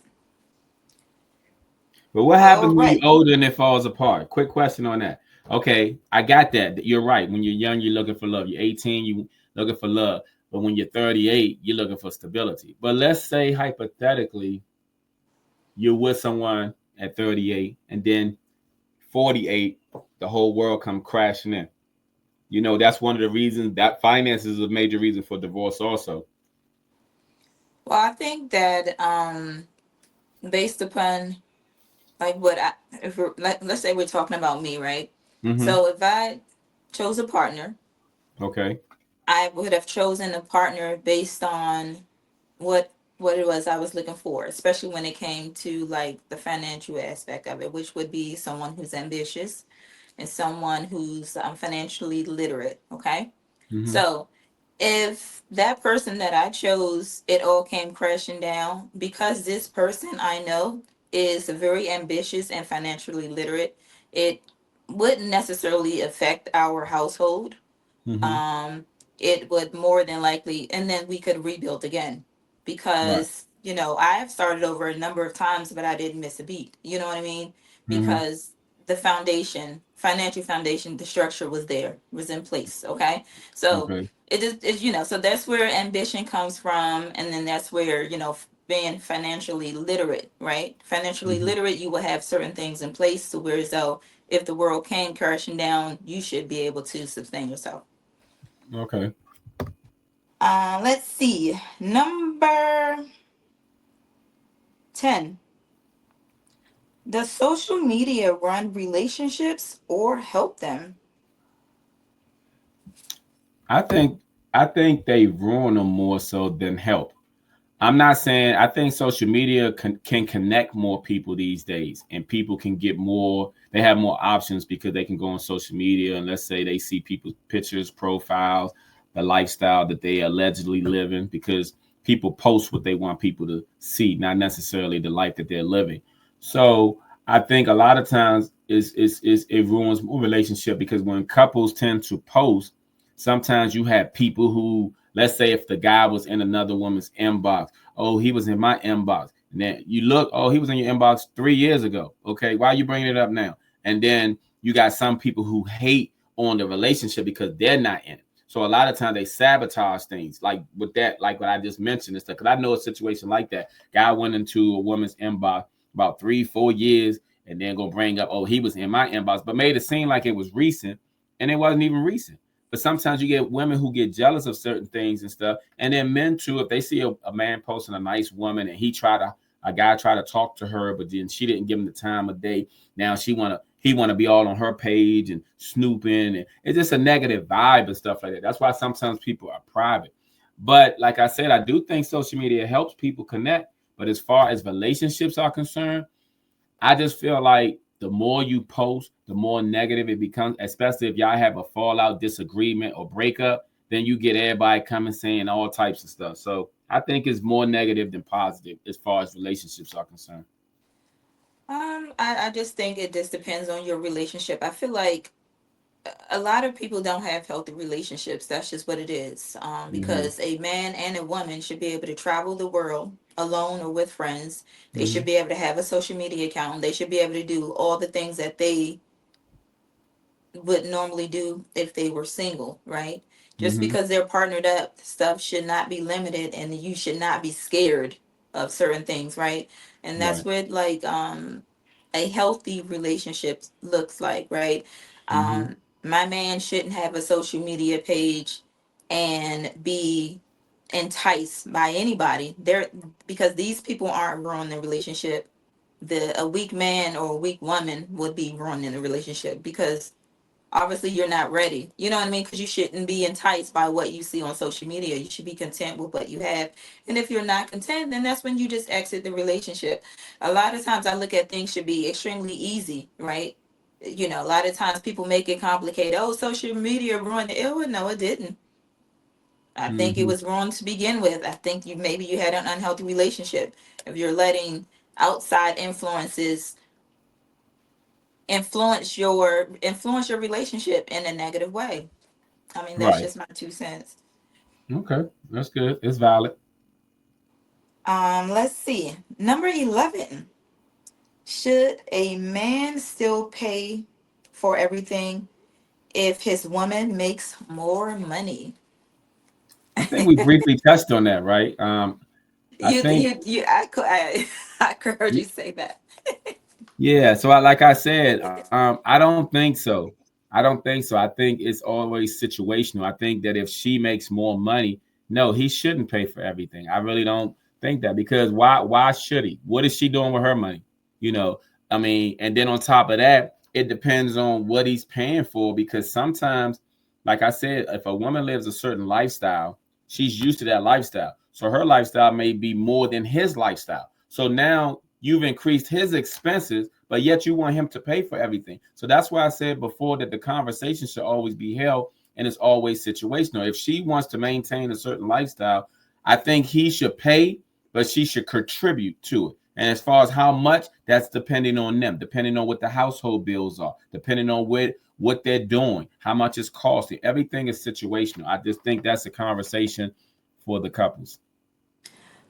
But what All happens when right. you're older and it falls apart? Quick question on that. Okay, I got that. You're right. When you're young, you're looking for love. You're 18, you looking for love. But when you're 38, you're looking for stability. But let's say hypothetically, you're with someone at 38, and then 48, the whole world come crashing in. That's one of the reasons that finance is a major reason for divorce also. Well, I think that based upon like what I if we're let's say we're talking about me, right? Mm-hmm. So if I chose a partner, Okay. I would have chosen a partner based on what what it was I was looking for, especially when it came to like the financial aspect of it, which would be someone who's ambitious and someone who's financially literate. Okay, Mm-hmm. so if that person that I chose, it all came crashing down because this person I know is very ambitious and financially literate, it wouldn't necessarily affect our household. Mm-hmm. um it would more than likely, and then we could rebuild again, Right. because I have started over a number of times, but I didn't miss a beat, you know what I mean? Mm-hmm. Because the foundation, financial foundation, the structure was there, was in place. Okay, so Okay. it just is, so that's where ambition comes from, and then that's where being financially literate, right? Financially Hmm. literate, you will have certain things in place to where as though if the world came crashing down, you should be able to sustain yourself. Okay. Let's see, number 10. Does social media run relationships or help them? I think I think they ruin them more so than help. I'm not saying I think social media can connect more people these days, and people can get more. They have more options because they can go on social media and let's say they see people's pictures, profiles, the lifestyle that they allegedly live in, because people post what they want people to see, not necessarily the life that they're living. So I think a lot of times is it ruins more relationship because when couples tend to post, sometimes you have people who, let's say if the guy was in another woman's inbox, oh, he was in my inbox. And then you look, oh, he was in your inbox 3 years ago. Okay, why are you bringing it up now? And then you got some people who hate on the relationship because they're not in it. So a lot of times they sabotage things like with that, like what I just mentioned and stuff. Because I know a situation like that. Guy went into a woman's inbox about 3, 4 years and then go bring up, oh, he was in my inbox, but made it seem like it was recent, and it wasn't even recent. But sometimes you get women who get jealous of certain things and stuff, and then men too. If they see a man posting a nice woman and a guy try to talk to her, but then she didn't give him the time of day. Now he wanna be all on her page and snooping, and it's just a negative vibe and stuff like that. That's why sometimes people are private. But like I said, I do think social media helps people connect. But as far as relationships are concerned, I just feel like the more you post, the more negative it becomes, especially if y'all have a fallout, disagreement, or breakup, then you get everybody coming saying all types of stuff. So I think it's more negative than positive as far as relationships are concerned. I just think it just depends on your relationship. I feel like a lot of people don't have healthy relationships. That's just what it is. Hmm. Because a man and a woman should be able to travel the world alone or with friends. They should Hmm. be able to have a social media account. They should be able to do all the things that they would normally do if they were single, right? Just Hmm. because they're partnered up, stuff should not be limited and you should not be scared of certain things, right? And that's Right. what like a healthy relationship looks like, right? Hmm. My man shouldn't have a social media page and be enticed by anybody. There because these people aren't ruining the relationship. A weak man or a weak woman would be ruining the relationship because obviously you're not ready. You know what I mean? Because you shouldn't be enticed by what you see on social media. You should be content with what you have. And if you're not content, then that's when you just exit the relationship. A lot of times I look at things should be extremely easy, right? A lot of times people make it complicated. Oh, social media ruined it. Oh, no, it didn't. I think it Hmm. was wrong to begin with. I think maybe you had an unhealthy relationship if you're letting outside influences influence your relationship in a negative way. I mean, that's Right. just my 2 cents. Okay. That's good. It's valid. Let's see. Number 11. Should a man still pay for everything if his woman makes more money? I think we briefly touched on that, right? I you, think you, you, I could heard you say that. Yeah, so like I said, I don't think so. I don't think so. I think it's always situational. I think that if she makes more money, no, he shouldn't pay for everything. I really don't think that, because why should he? What is she doing with her money? You know, I mean, and then on top of that, it depends on what he's paying for, because sometimes, like I said, if a woman lives a certain lifestyle, she's used to that lifestyle. So her lifestyle may be more than his lifestyle. So now you've increased his expenses, but yet you want him to pay for everything. So that's why I said before that the conversation should always be held, and it's always situational. If she wants to maintain a certain lifestyle, I think he should pay, but she should contribute to it. And as far as how much, that's depending on them, depending on what the household bills are, depending on what they're doing, how much it's costing. Everything is situational. I just think that's a conversation for the couples.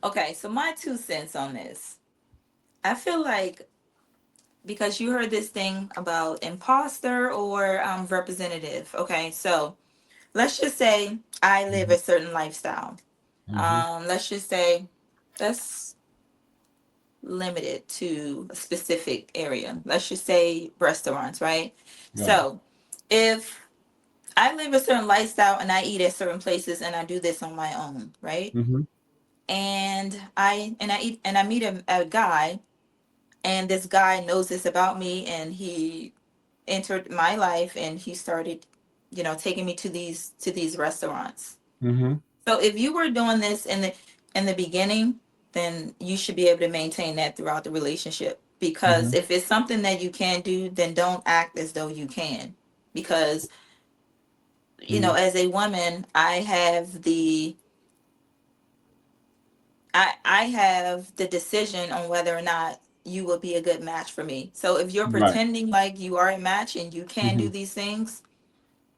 Okay, so my 2 cents on this. I feel like because you heard this thing about imposter or representative. Okay, so let's just say I live Mm-hmm. a certain lifestyle. Mm-hmm. Let's just say that's limited to a specific area. Let's just say restaurants, right? Right. So if I live a certain lifestyle and I eat at certain places and I do this on my own, right? Mm-hmm. And I meet a guy, and this guy knows this about me, and he entered my life and he started, taking me to these restaurants. Mm-hmm. So if you were doing this in the beginning, then you should be able to maintain that throughout the relationship. Because Mm-hmm. if it's something that you can do, then don't act as though you can. Because, Mm-hmm. as a woman, I have the decision on whether or not you will be a good match for me. So if you're Right. pretending like you are a match and you can Mm-hmm. do these things,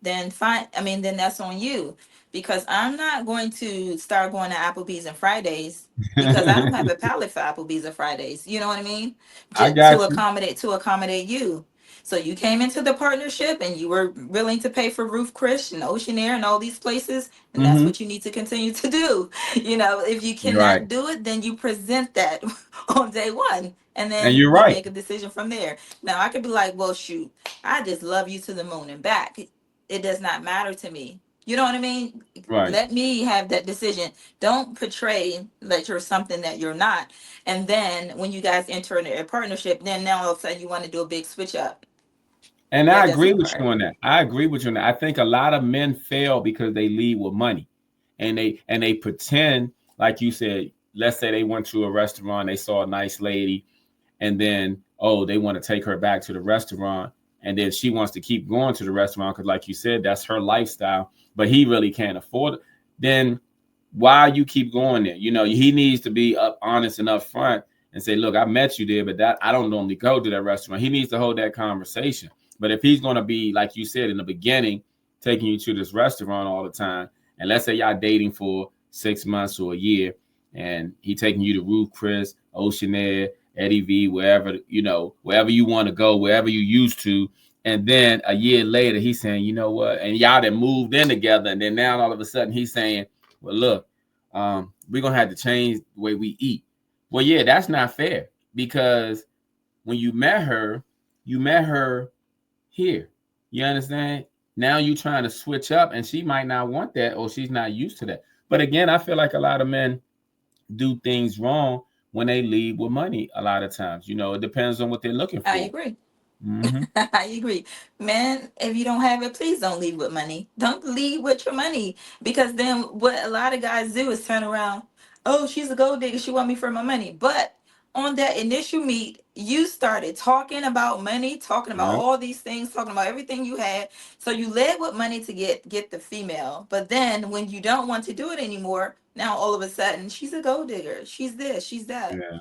then fine. I mean, then that's on you, because I'm not going to start going to Applebee's and Fridays because I don't have a palate for Applebee's and Fridays. You know what I mean? I To got you. accommodate you. So you came into the partnership and you were willing to pay for Roof Chris and Ocean Air and all these places, and that's Mm-hmm. what you need to continue to do. If you You're right. cannot do it, then you present that on day one, and And then you're you right. make a decision from there. Now I could be like, well, shoot, I just love you to the moon and back. It does not matter to me. You know what I mean? Right. Let me have that decision. Don't portray that you're something that you're not. And then when you guys enter in a partnership, then now all of a sudden you want to do a big switch up. And I That agree doesn't with you work. on that. I agree with you on that. I think a lot of men fail because they lead with money, and they pretend like you said. Let's say they went to a restaurant, they saw a nice lady, and then oh, they want to take her back to the restaurant, and then she wants to keep going to the restaurant because, like you said, that's her lifestyle. But he really can't afford it. Then why you keep going there? He needs to be honest and upfront and say, "Look, I met you there, but that I don't normally go to that restaurant." He needs to hold that conversation. But if he's going to be like you said in the beginning, taking you to this restaurant all the time, and let's say y'all dating for 6 months or a year, and he taking you to Ruth Chris, Ocean Air, Eddie V, wherever you want to go, wherever you used to, and then a year later he's saying, you know what, and y'all that moved in together, and then now all of a sudden he's saying, well, look, we're gonna have to change the way we eat. Well, yeah, that's not fair because when you met her here. You understand? Now you trying to switch up, and she might not want that, or she's not used to that. But again, I feel like a lot of men do things wrong when they lead with money. A lot of times, it depends on what they're looking I for. agree. Mm-hmm. I agree. Man, if you don't have it, please don't lead with money. Don't lead with your money. Because then what a lot of guys do is turn around, oh, she's a gold digger. She want me for my money. But on that initial meet, you started talking about money, talking about Yep. all these things, talking about everything you had. So you led with money to get the female. But then when you don't want to do it anymore, now all of a sudden she's a gold digger. She's this, she's that. Yeah.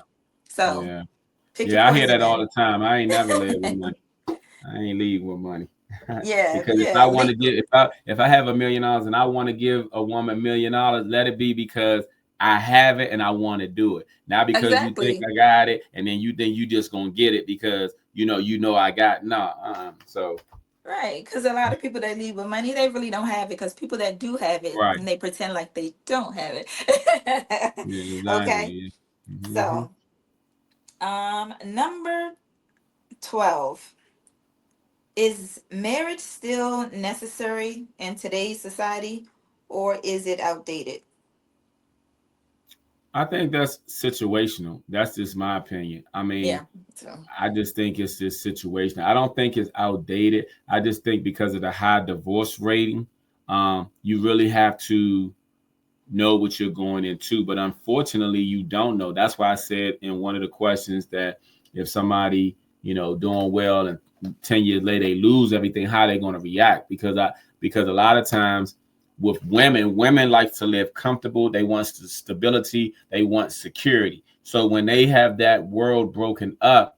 So Yeah. pick your Yeah. I hear poison, that all man. the time. I ain't never led with money. I ain't lead with money. Yeah, Because if I yeah. want to give, if I have $1 million and I want to give a woman $1 million, let it be because I have it and I want to do it. Not because you think Exactly. I got it and then you just gonna get it because I got no. So Right. Because a lot of people that leave with money, they really don't have it. Because people that do have it, right, and they pretend like they don't have it. yeah, Okay. exactly. Mm-hmm. So, number 12. Is marriage still necessary in today's society, or is it outdated? I think that's situational. That's just my opinion. I mean, Yeah. So, I just think it's just situational. I don't think it's outdated. I just think because of the high divorce rating, you really have to know what you're going into. But unfortunately, you don't know. That's why I said in one of the questions that if somebody, doing well and 10 years later they lose everything, how they going to react? Because a lot of times with women like to live comfortable. They want stability. They want security. So when they have that world broken up,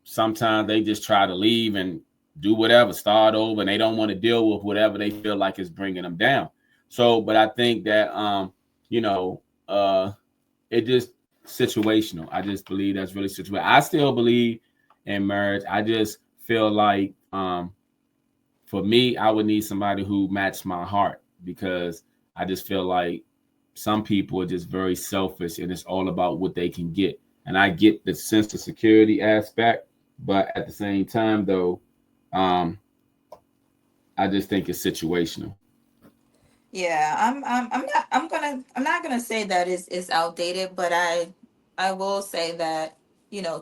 sometimes they just try to leave and do whatever, start over, and they don't want to deal with whatever they feel like is bringing them down. So, but I think that you know, uh, it just situational. I just believe that's really situational. I still believe in marriage. I just feel like for me, I would need somebody who matched my heart, because I just feel like some people are just very selfish and it's all about what they can get. And I get the sense of security aspect, but at the same time, though, um, I just think it's situational. Yeah, I'm not gonna say that is outdated, but I will say that,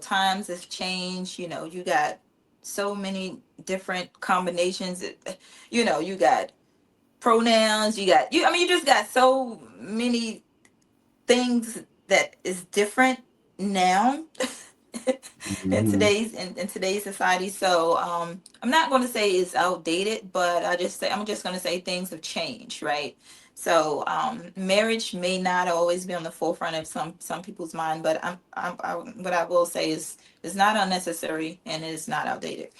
times have changed. You got so many different combinations. You got pronouns. I mean, you just got so many things that is different now Hmm. in today's society. So I'm not going to say it's outdated, but I'm just going to say things have changed, right? So marriage may not always be on the forefront of some people's mind, but what I will say is it's not unnecessary and it's not outdated.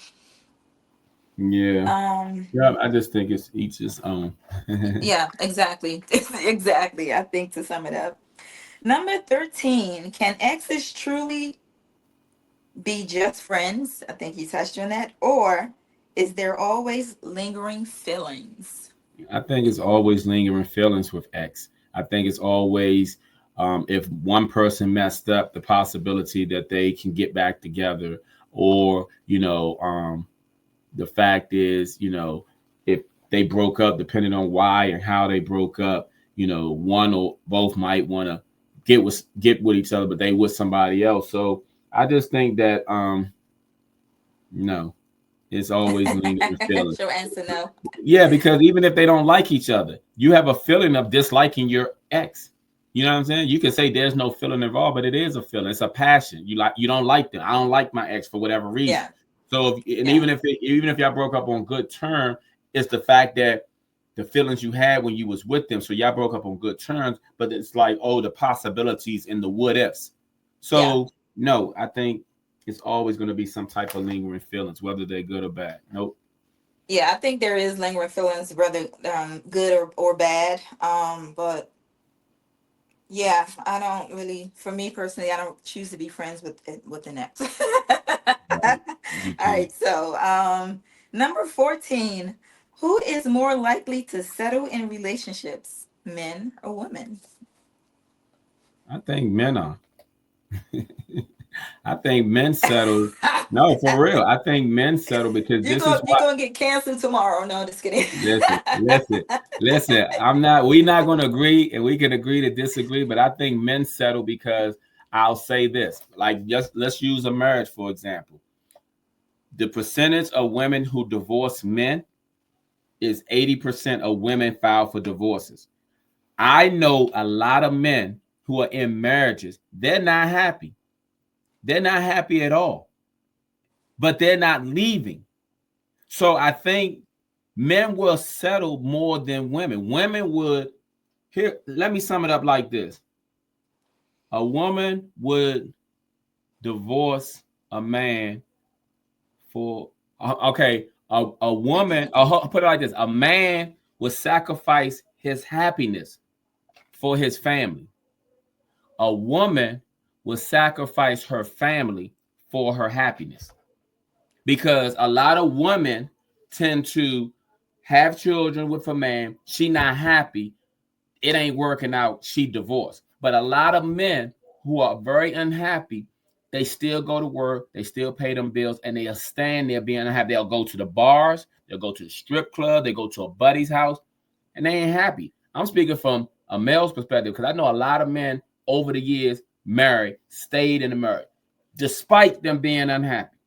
Yeah. um Yeah. I just think it's each his own. yeah, exactly. Exactly, I think, to sum it up. Number 13, can exes truly be just friends? I think you touched on that. Or is there always lingering feelings? I think it's always lingering feelings with X. I think it's always, if one person messed up, the possibility that they can get back together, or the fact is, if they broke up, depending on why and how they broke up, one or both might want to get with each other, but they with somebody else. So I just think that no, it's always lingering feelings. She'll answer no. Yeah, because even if they don't like each other, you have a feeling of disliking your ex. You know what I'm saying? You can say there's no feeling involved, but it is a feeling. It's a passion. You don't like them. I don't like my ex for whatever reason. Yeah, So and yeah, even if y'all broke up on good terms, it's the fact that the feelings you had when you was with them. So y'all broke up on good terms, but it's like, oh, the possibilities and the what ifs. yeah. So no, I think it's always going to be some type of lingering feelings, whether they're good or bad. Nope. Yeah, I think there is lingering feelings, whether good or bad. But yeah, I don't really, for me personally, I don't choose to be friends with an ex. All Right. Me too. right, so number 14, who is more likely to settle in relationships, men or women? I think men are. I think men settle. No, for real. I think men settle because you're this is going you're what. going to get canceled tomorrow. No, just kidding. Listen, listen, listen. I'm not. We're not going to agree, and we can agree to disagree. But I think men settle because I'll say this. Like, just let's use a marriage for example. The percentage of women who divorce men is 80% of women file for divorces. I know a lot of men who are in marriages. They're not happy. They're not happy at all, but they're not leaving. So I think men will settle more than women. Women would, here, let me sum it up like this. A woman would divorce a man for, okay, a woman, put it like this, a man would sacrifice his happiness for his family. A woman would sacrifice her family for her happiness, because a lot of women tend to have children with a man. She not happy. It ain't working out. She divorced. But a lot of men who are very unhappy, they still go to work. They still pay them bills, and they'll stand there being unhappy. They'll go to the bars. They'll go to the strip club. They go to a buddy's house, and they ain't happy. I'm speaking from a male's perspective because I know a lot of men over the years married, stayed in the marriage, despite them being unhappy.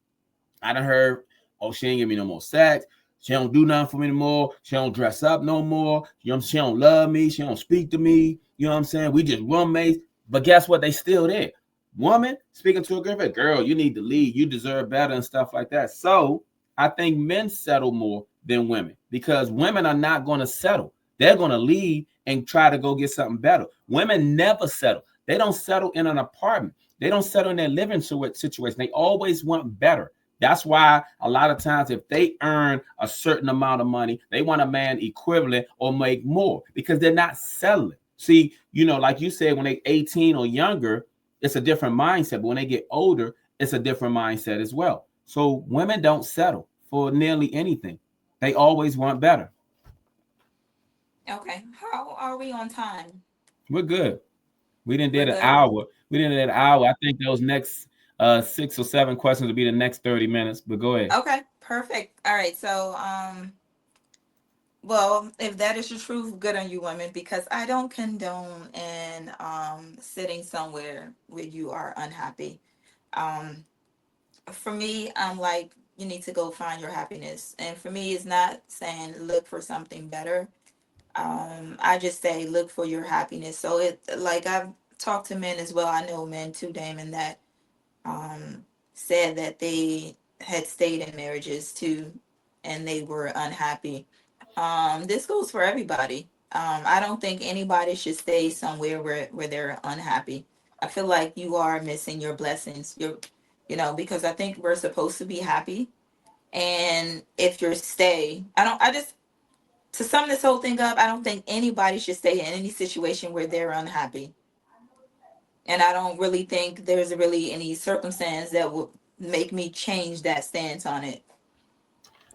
I done heard, oh, she ain't give me no more sex. She don't do nothing for me anymore. She don't dress up no more. She don't love me. She don't speak to me. You know what I'm saying? We just roommates. But guess what? They still there. Woman speaking to a girlfriend, girl, you need to leave. You deserve better and stuff like that. So I think men settle more than women because women are not going to settle. They're going to leave and try to go get something better. Women never settle. They don't settle in an apartment. They don't settle in their living situation. They always want better. That's why a lot of times, if they earn a certain amount of money, they want a man equivalent or make more because they're not settling. See, like you said, when they're 18 or younger, it's a different mindset. But when they get older, it's a different mindset as well. So women don't settle for nearly anything. They always want better. Okay. How are we on time? We're good. We didn't We're did an good. hour. We didn't did an hour. I think those next 6 or 7 questions will be the next 30 minutes. But go ahead. Okay. Perfect. All right. So, well, if that is the truth, good on you, women, because I don't condone in sitting somewhere where you are unhappy. Um, for me, I'm like, you need to go find your happiness. And for me, it's not saying look for something better. I just say look for your happiness. So it like I've talked to men as well. I know men too, Damon, that um said that they had stayed in marriages too and they were unhappy. This goes for everybody. I don't think anybody should stay somewhere where they're unhappy. I feel like you are missing your blessings. Because I think we're supposed to be happy. And if you're stay, I just to sum this whole thing up, I don't think anybody should stay in any situation where they're unhappy. And I don't really think there's really any circumstance that would make me change that stance on it.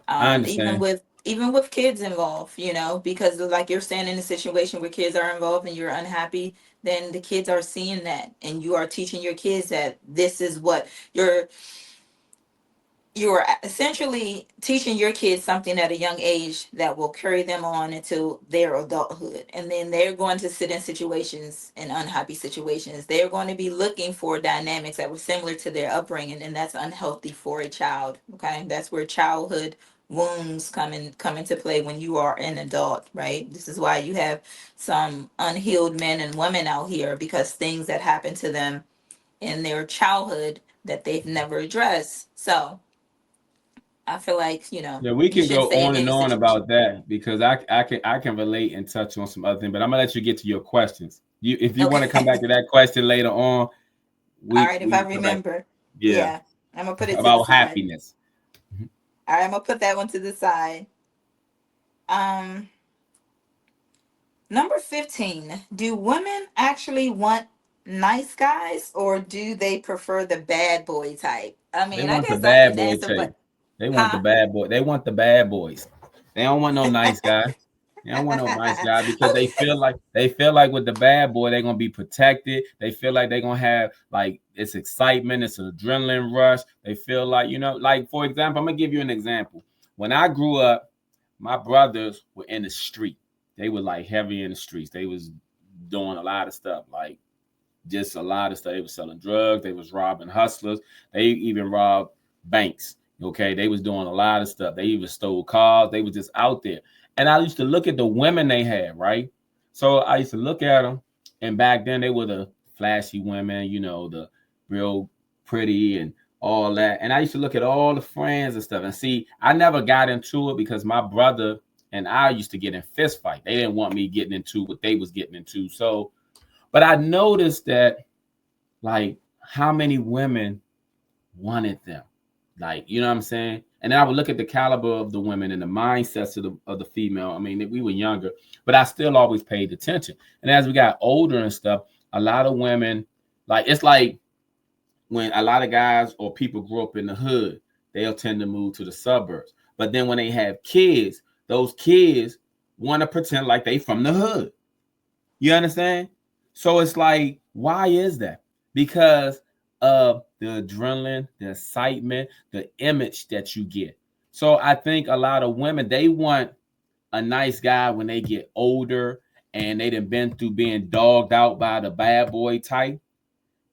I Even understand. with kids involved, because like you're saying in a situation where kids are involved and you're unhappy, then the kids are seeing that and you are teaching your kids that this is what you're essentially teaching your kids something at a young age that will carry them on into their adulthood. And then they're going to sit in situations, in unhappy situations. They're going to be looking for dynamics that were similar to their upbringing, and that's unhealthy for a child. Okay. That's where childhood wounds come into play when you are an adult, right? This is why you have some unhealed men and women out here because things that happened to them in their childhood that they've never addressed. So I feel like, Yeah, we you can shouldn't go stay in on and any on situation. about that because I can relate and touch on some other things, but I'm gonna let you get to your questions. If you want to come back Okay. to that question later on, All we right. If we I can come back. remember. Yeah, Yeah. I'm going to put it to the about side. happiness. All right. I'm going to put that one to the side. Um, Number 15. Do women actually want nice guys or do they prefer the bad boy type? I They mean, I want the guess I bad can boy answer, tape. but, They want the huh? bad boy. They want the bad boys. They don't want no nice guy. They don't want no nice guy because they Okay. feel like with the bad boy they're gonna be protected. They feel like they're gonna have like it's excitement, it's an adrenaline rush. They feel like like for example, I'm gonna give you an example. When I grew up, my brothers were in the street. They were like heavy in the streets. They was doing a lot of stuff like just a lot of stuff. They was selling drugs. They was robbing hustlers. They even robbed banks. Okay, they was doing a lot of stuff. They even stole cars. They was just out there. And I used to look at the women they had, right? So I used to look at them, and back then they were the flashy women, the real pretty and all that. And I used to look at all the friends and stuff. And see, I never got into it because my brother and I used to get in fist fight. They didn't want me getting into what they was getting into. So but I noticed that, like, how many women wanted them. Like, you know what I'm saying? And then I would look at the caliber of the women and the mindsets of the female. I mean, we were younger, but I still always paid attention. And as we got older and stuff, a lot of women, like, it's like when a lot of guys or people grow up in the hood, they'll tend to move to the suburbs. But then when they have kids, those kids want to pretend like they from the hood. You understand? So it's like, why is that? Because of the adrenaline, the excitement, the image that you get. So I think a lot of women they want a nice guy when they get older and they done been through being dogged out by the bad boy type.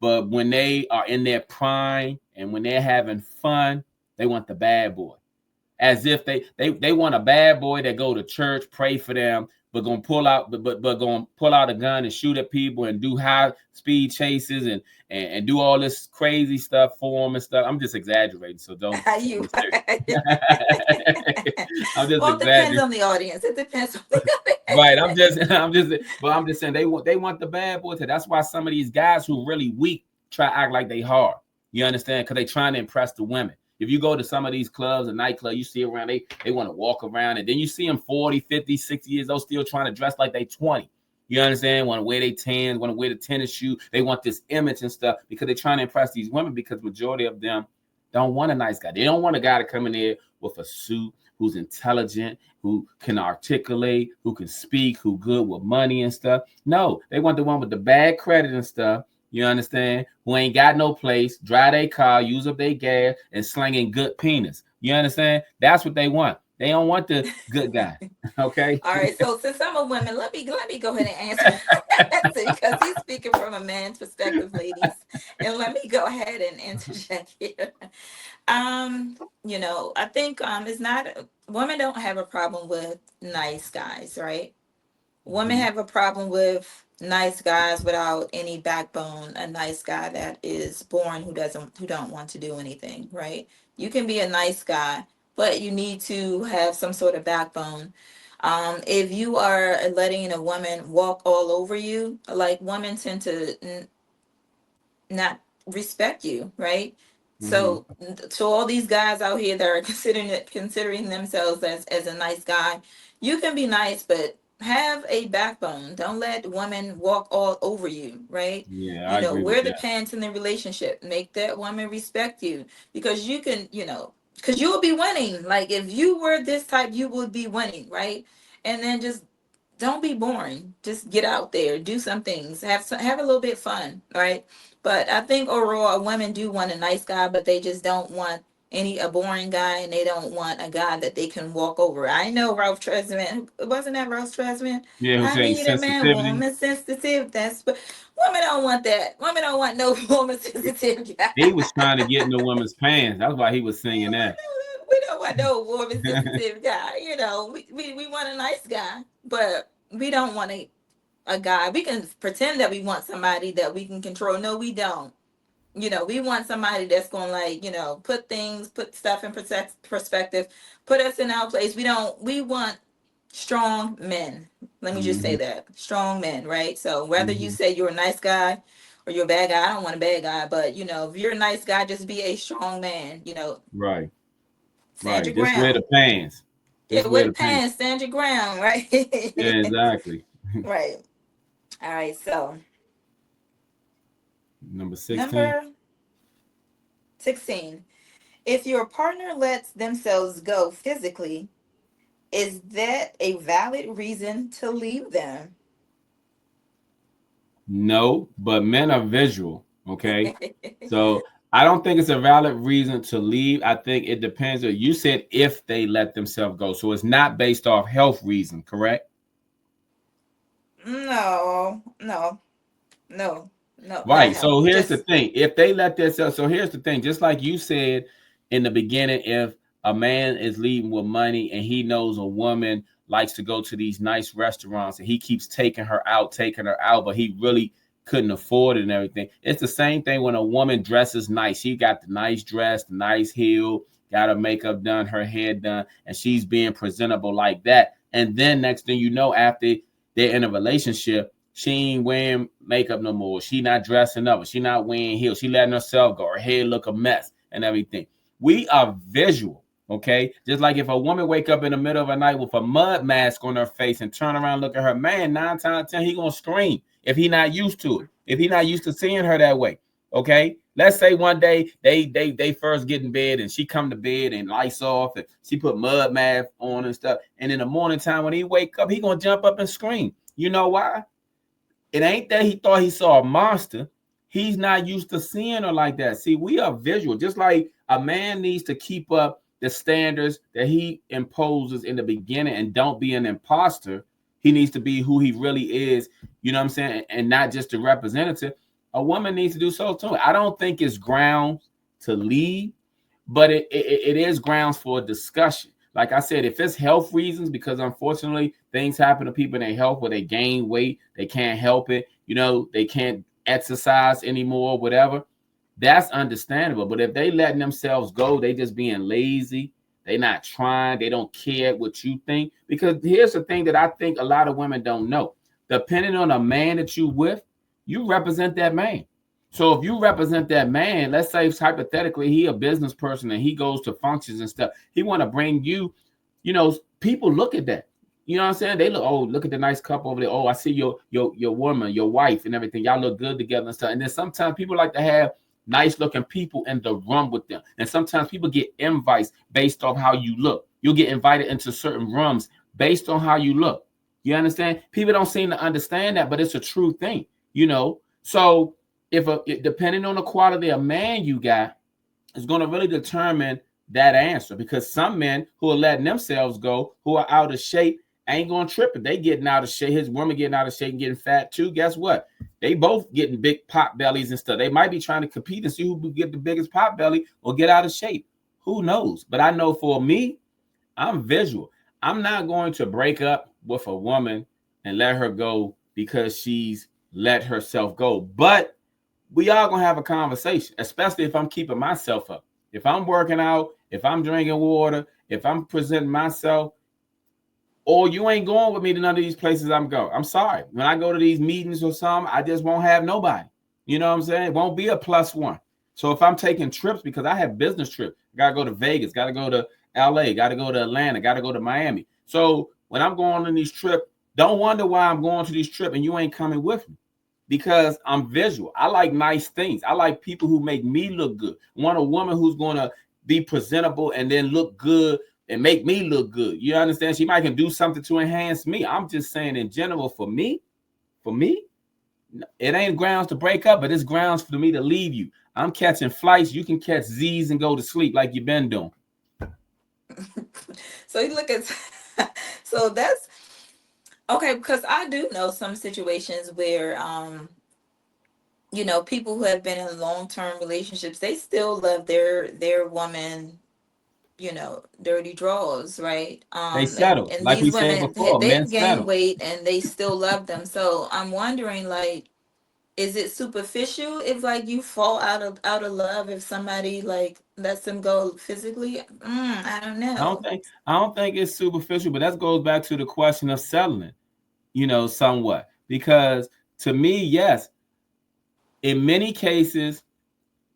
But when they are in their prime and when they're having fun, they want the bad boy as if they want a bad boy that go to church, pray for them, but gonna pull out a gun and shoot at people and do high speed chases and do all this crazy stuff for them and stuff. I'm just exaggerating, so don't take You. me serious. I'm just Well, it depends exaggerating. on the audience. It depends on the Right. audience. I'm just saying they want the bad boy. That's why some of these guys who really weak try to act like they hard. You understand? Because they trying to impress the women. If you go to some of these clubs and nightclubs, you see around, they want to walk around. And then you see them 40, 50, 60 years old still trying to dress like they 20. You understand? Want to wear their tans, want to wear the tennis shoe. They want this image and stuff because they're trying to impress these women because majority of them don't want a nice guy. They don't want a guy to come in there with a suit, who's intelligent, who can articulate, who can speak, who good with money and stuff. No, they want the one with the bad credit and stuff. You understand? Who ain't got no place, drive their car, use up their gas, and slinging good penis. You understand? That's what they want. They don't want the good guy. Okay. All right, so since I'm a woman, let me go ahead and answer because he's speaking from a man's perspective, ladies, and let me go ahead and interject here. I think it's not women don't have a problem with nice guys, right? Women Mhm. have a problem with nice guys without any backbone. A nice guy that is boring, who don't want to do anything, right? You can be a nice guy, but you need to have some sort of backbone. If you are letting a woman walk all over you, like women tend to not respect you, right? Mhm. So all these guys out here that are considering themselves as a nice guy, you can be nice, but have a backbone. Don't let women walk all over you, right? Yeah, I agree with Wear the that. pants in the relationship. Make that woman respect you because you can, because you'll be winning. Like if you were this type, you would be winning, right? And then just don't be boring. Just get out there, do some things, have a little bit fun, right? But I think overall, women do want a nice guy, but they just don't want a boring guy, and they don't want a guy that they can walk over. I know Ralph Tresvant, wasn't that Ralph Tresvant? Yeah, who's I saying need a man, sensitivity? woman sensitive. That's but women don't want that. Women don't want no woman sensitive guy. He was trying to get in the woman's pants. That's why he was singing that. We don't want no woman sensitive guy. We want a nice guy, but we don't want a guy. We can pretend that we want somebody that we can control. No, we don't. We want somebody that's going to put stuff in perspective, put us in our place. We want strong men. Let me just say Hmm. that. Strong men, right? So whether you Hmm. say you're a nice guy or you're a bad guy, I don't want a bad guy, but if you're a nice guy, just be a strong man, Right, stand right. your Just wear the ground. pants. Yeah, Just wear with the the pants. pants, stand your ground, right? Yeah, exactly. Right. All right, so Number 16. number 16. If your partner lets themselves go physically, is that a valid reason to leave them? No, but men are visual. Okay. So I don't think it's a valid reason to leave. I think it depends. You said if they let themselves go. So it's not based off health reason, correct? No, no, no, no, not Right. health. So here's the Just thing. If they let themselves, so here's the thing. Just like you said in the beginning, if a man is leaving with money and he knows a woman likes to go to these nice restaurants and he keeps taking her out, but he really couldn't afford it and everything. It's the same thing when a woman dresses nice. She got the nice dress, the nice heel, got her makeup done, her hair done, and she's being presentable like that. And then next thing you know, after they're in a relationship, she ain't wearing makeup no more. She not dressing up. She not wearing heels. She letting herself go. Her hair look a mess and everything. We are visual, okay? Just like if a woman wake up in the middle of the night with a mud mask on her face and turn around and look at her man, 9 times 10 he gonna scream if he not used to it. If he not used to seeing her that way, okay? Let's say one day they first get in bed and she come to bed and lights off and she put mud mask on and stuff. And in the morning time when he wake up, he gonna jump up and scream. You know why? It ain't that he thought he saw a monster. He's not used to seeing her like that. See, we are visual. Just like a man needs to keep up the standards that he imposes in the beginning and don't be an imposter. He needs to be who he really is, you know what I'm saying? And not just a representative. A woman needs to do so too. I don't think it's grounds to leave, but it is grounds for a discussion. Like I said, if it's health reasons, because unfortunately things happen to people in their health where they gain weight, they can't help it, they can't exercise anymore, whatever, that's understandable. But if they letting themselves go, they just being lazy, they not trying, they don't care what you think. Because here's the thing that I think a lot of women don't know. Depending on a man that you with, you represent that man. So if you represent that man, let's say hypothetically he a business person and he goes to functions and stuff, he want to bring you, people look at that. You know what I'm saying? They look, oh, look at the nice couple over there. Oh, I see your woman, your wife, and everything. Y'all look good together and stuff. And then sometimes people like to have nice looking people in the room with them. And sometimes people get invites based off how you look. You'll get invited into certain rooms based on how you look. You understand? People don't seem to understand that, but it's a true thing, you know. So depending on the quality of man you got, is going to really determine that answer, because some men who are letting themselves go, who are out of shape, ain't going to trip it. They getting out of shape. His woman getting out of shape and getting fat too. Guess what? They both getting big pot bellies and stuff. They might be trying to compete and see who can get the biggest pot belly or get out of shape. Who knows? But I know for me, I'm visual. I'm not going to break up with a woman and let her go because she's let herself go. But we all gonna have a conversation, especially if I'm keeping myself up. If I'm working out, if I'm drinking water, if I'm presenting myself, or you ain't going with me to none of these places I'm going. I'm sorry. When I go to these meetings or something, I just won't have nobody. You know what I'm saying? It won't be a plus one. So if I'm taking trips, because I have business trips, gotta go to Vegas, gotta go to LA, gotta go to Atlanta, gotta go to Miami. So when I'm going on these trips, don't wonder why I'm going to these trips and you ain't coming with me, because I'm visual. I like nice things. I like people who make me look good. I want a woman who's going to be presentable and then look good and make me look good. You understand? She might can do something to enhance me. I'm just saying in general, for me, it ain't grounds to break up, but it's grounds for me to leave you. I'm catching flights. You can catch Z's and go to sleep like you've been doing. So you look at so that's okay, because I do know some situations where people who have been in long-term relationships, they still love their woman, dirty draws, right? They And settle. and Like we these said women, before, men they've gained settle. weight and they still love them. So I'm wondering, like, is it superficial if like you fall out of love if somebody like lets them go physically? I don't know. I don't think it's superficial, but that goes back to the question of settling, somewhat. Because to me, yes, in many cases,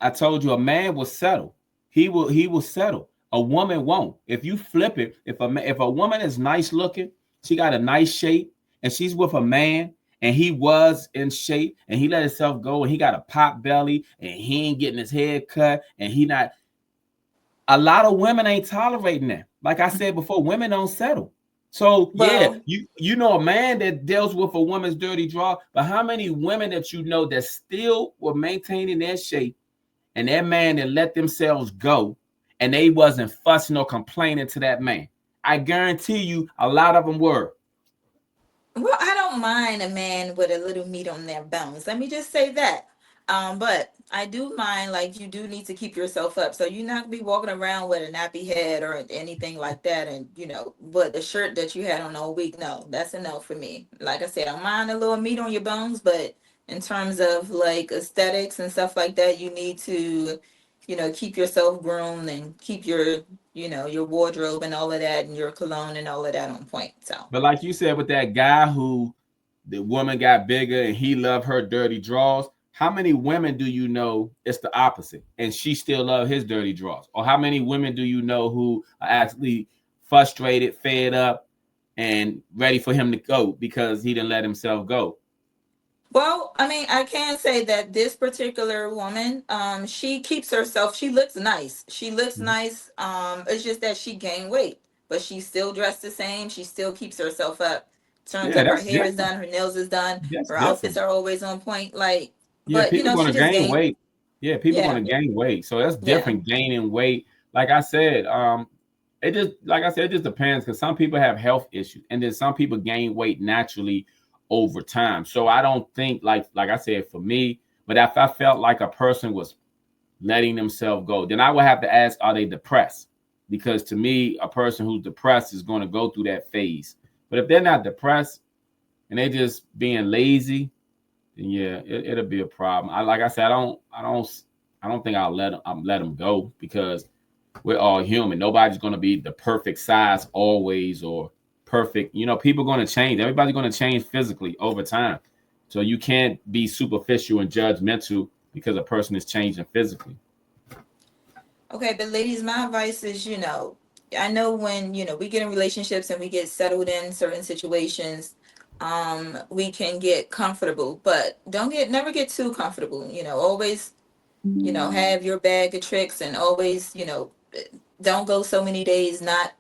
I told you a man will settle. He will settle. A woman won't. If you flip it, if a woman is nice looking, she got a nice shape, and she's with a man, and he was in shape, and he let himself go, and he got a pop belly, and he ain't getting his hair cut, and he not. A lot of women ain't tolerating that. Like I said before, women don't settle. So yeah, Well, you know a man that deals with a woman's dirty draw, but how many women that you know that still were maintaining their shape, and that man that let themselves go, and they wasn't fussing or complaining to that man? I guarantee you a lot of them were. Well, I don't mind a man with a little meat on their bones. Let me just say that. But I do mind, like, you do need to keep yourself up. So you're not gonna be walking around with a nappy head or anything like that. And, but the shirt that you had on all week, no, that's a no for me. Like I said, I don't mind a little meat on your bones, but in terms of like aesthetics and stuff like that, you need to, keep yourself groomed and keep your wardrobe and all of that and your cologne and all of that on point. So. But like you said, with that guy who the woman got bigger and he loved her dirty draws, how many women do you know it's the opposite and she still love his dirty draws? Or how many women do you know who are actually frustrated, fed up, and ready for him to go because he didn't let himself go? Well, I mean, I can say that this particular woman, she keeps herself. She looks nice. She looks nice. It's just that she gained weight, but she still dressed the same. She still keeps herself up. In terms Yeah, of her that's hair is different. done, her nails is done, That's her outfits different. are always on point. Like, Yeah, but people she gonna just gain gained. weight. Yeah, people Yeah, gonna gain weight. So that's yeah. different, gaining weight. Like I said, it just like I said, it just depends because some people have health issues, and then some people gain weight naturally over time. So I don't think like I said for me, but if I felt like a person was letting themselves go, then I would have to ask, are they depressed? Because to me, a person who's depressed is going to go through that phase. But if they're not depressed and they just being lazy, yeah, it'll be a problem. Like I said, I don't think let them go because we're all human. Nobody's gonna be the perfect size always or perfect. People are gonna change. Everybody's gonna change physically over time. So you can't be superficial and judgmental because a person is changing physically. Okay, but ladies, my advice is, I know when, we get in relationships and we get settled in certain situations, we can get comfortable, but never get too comfortable. Always, have your bag of tricks, and always, don't go so many days not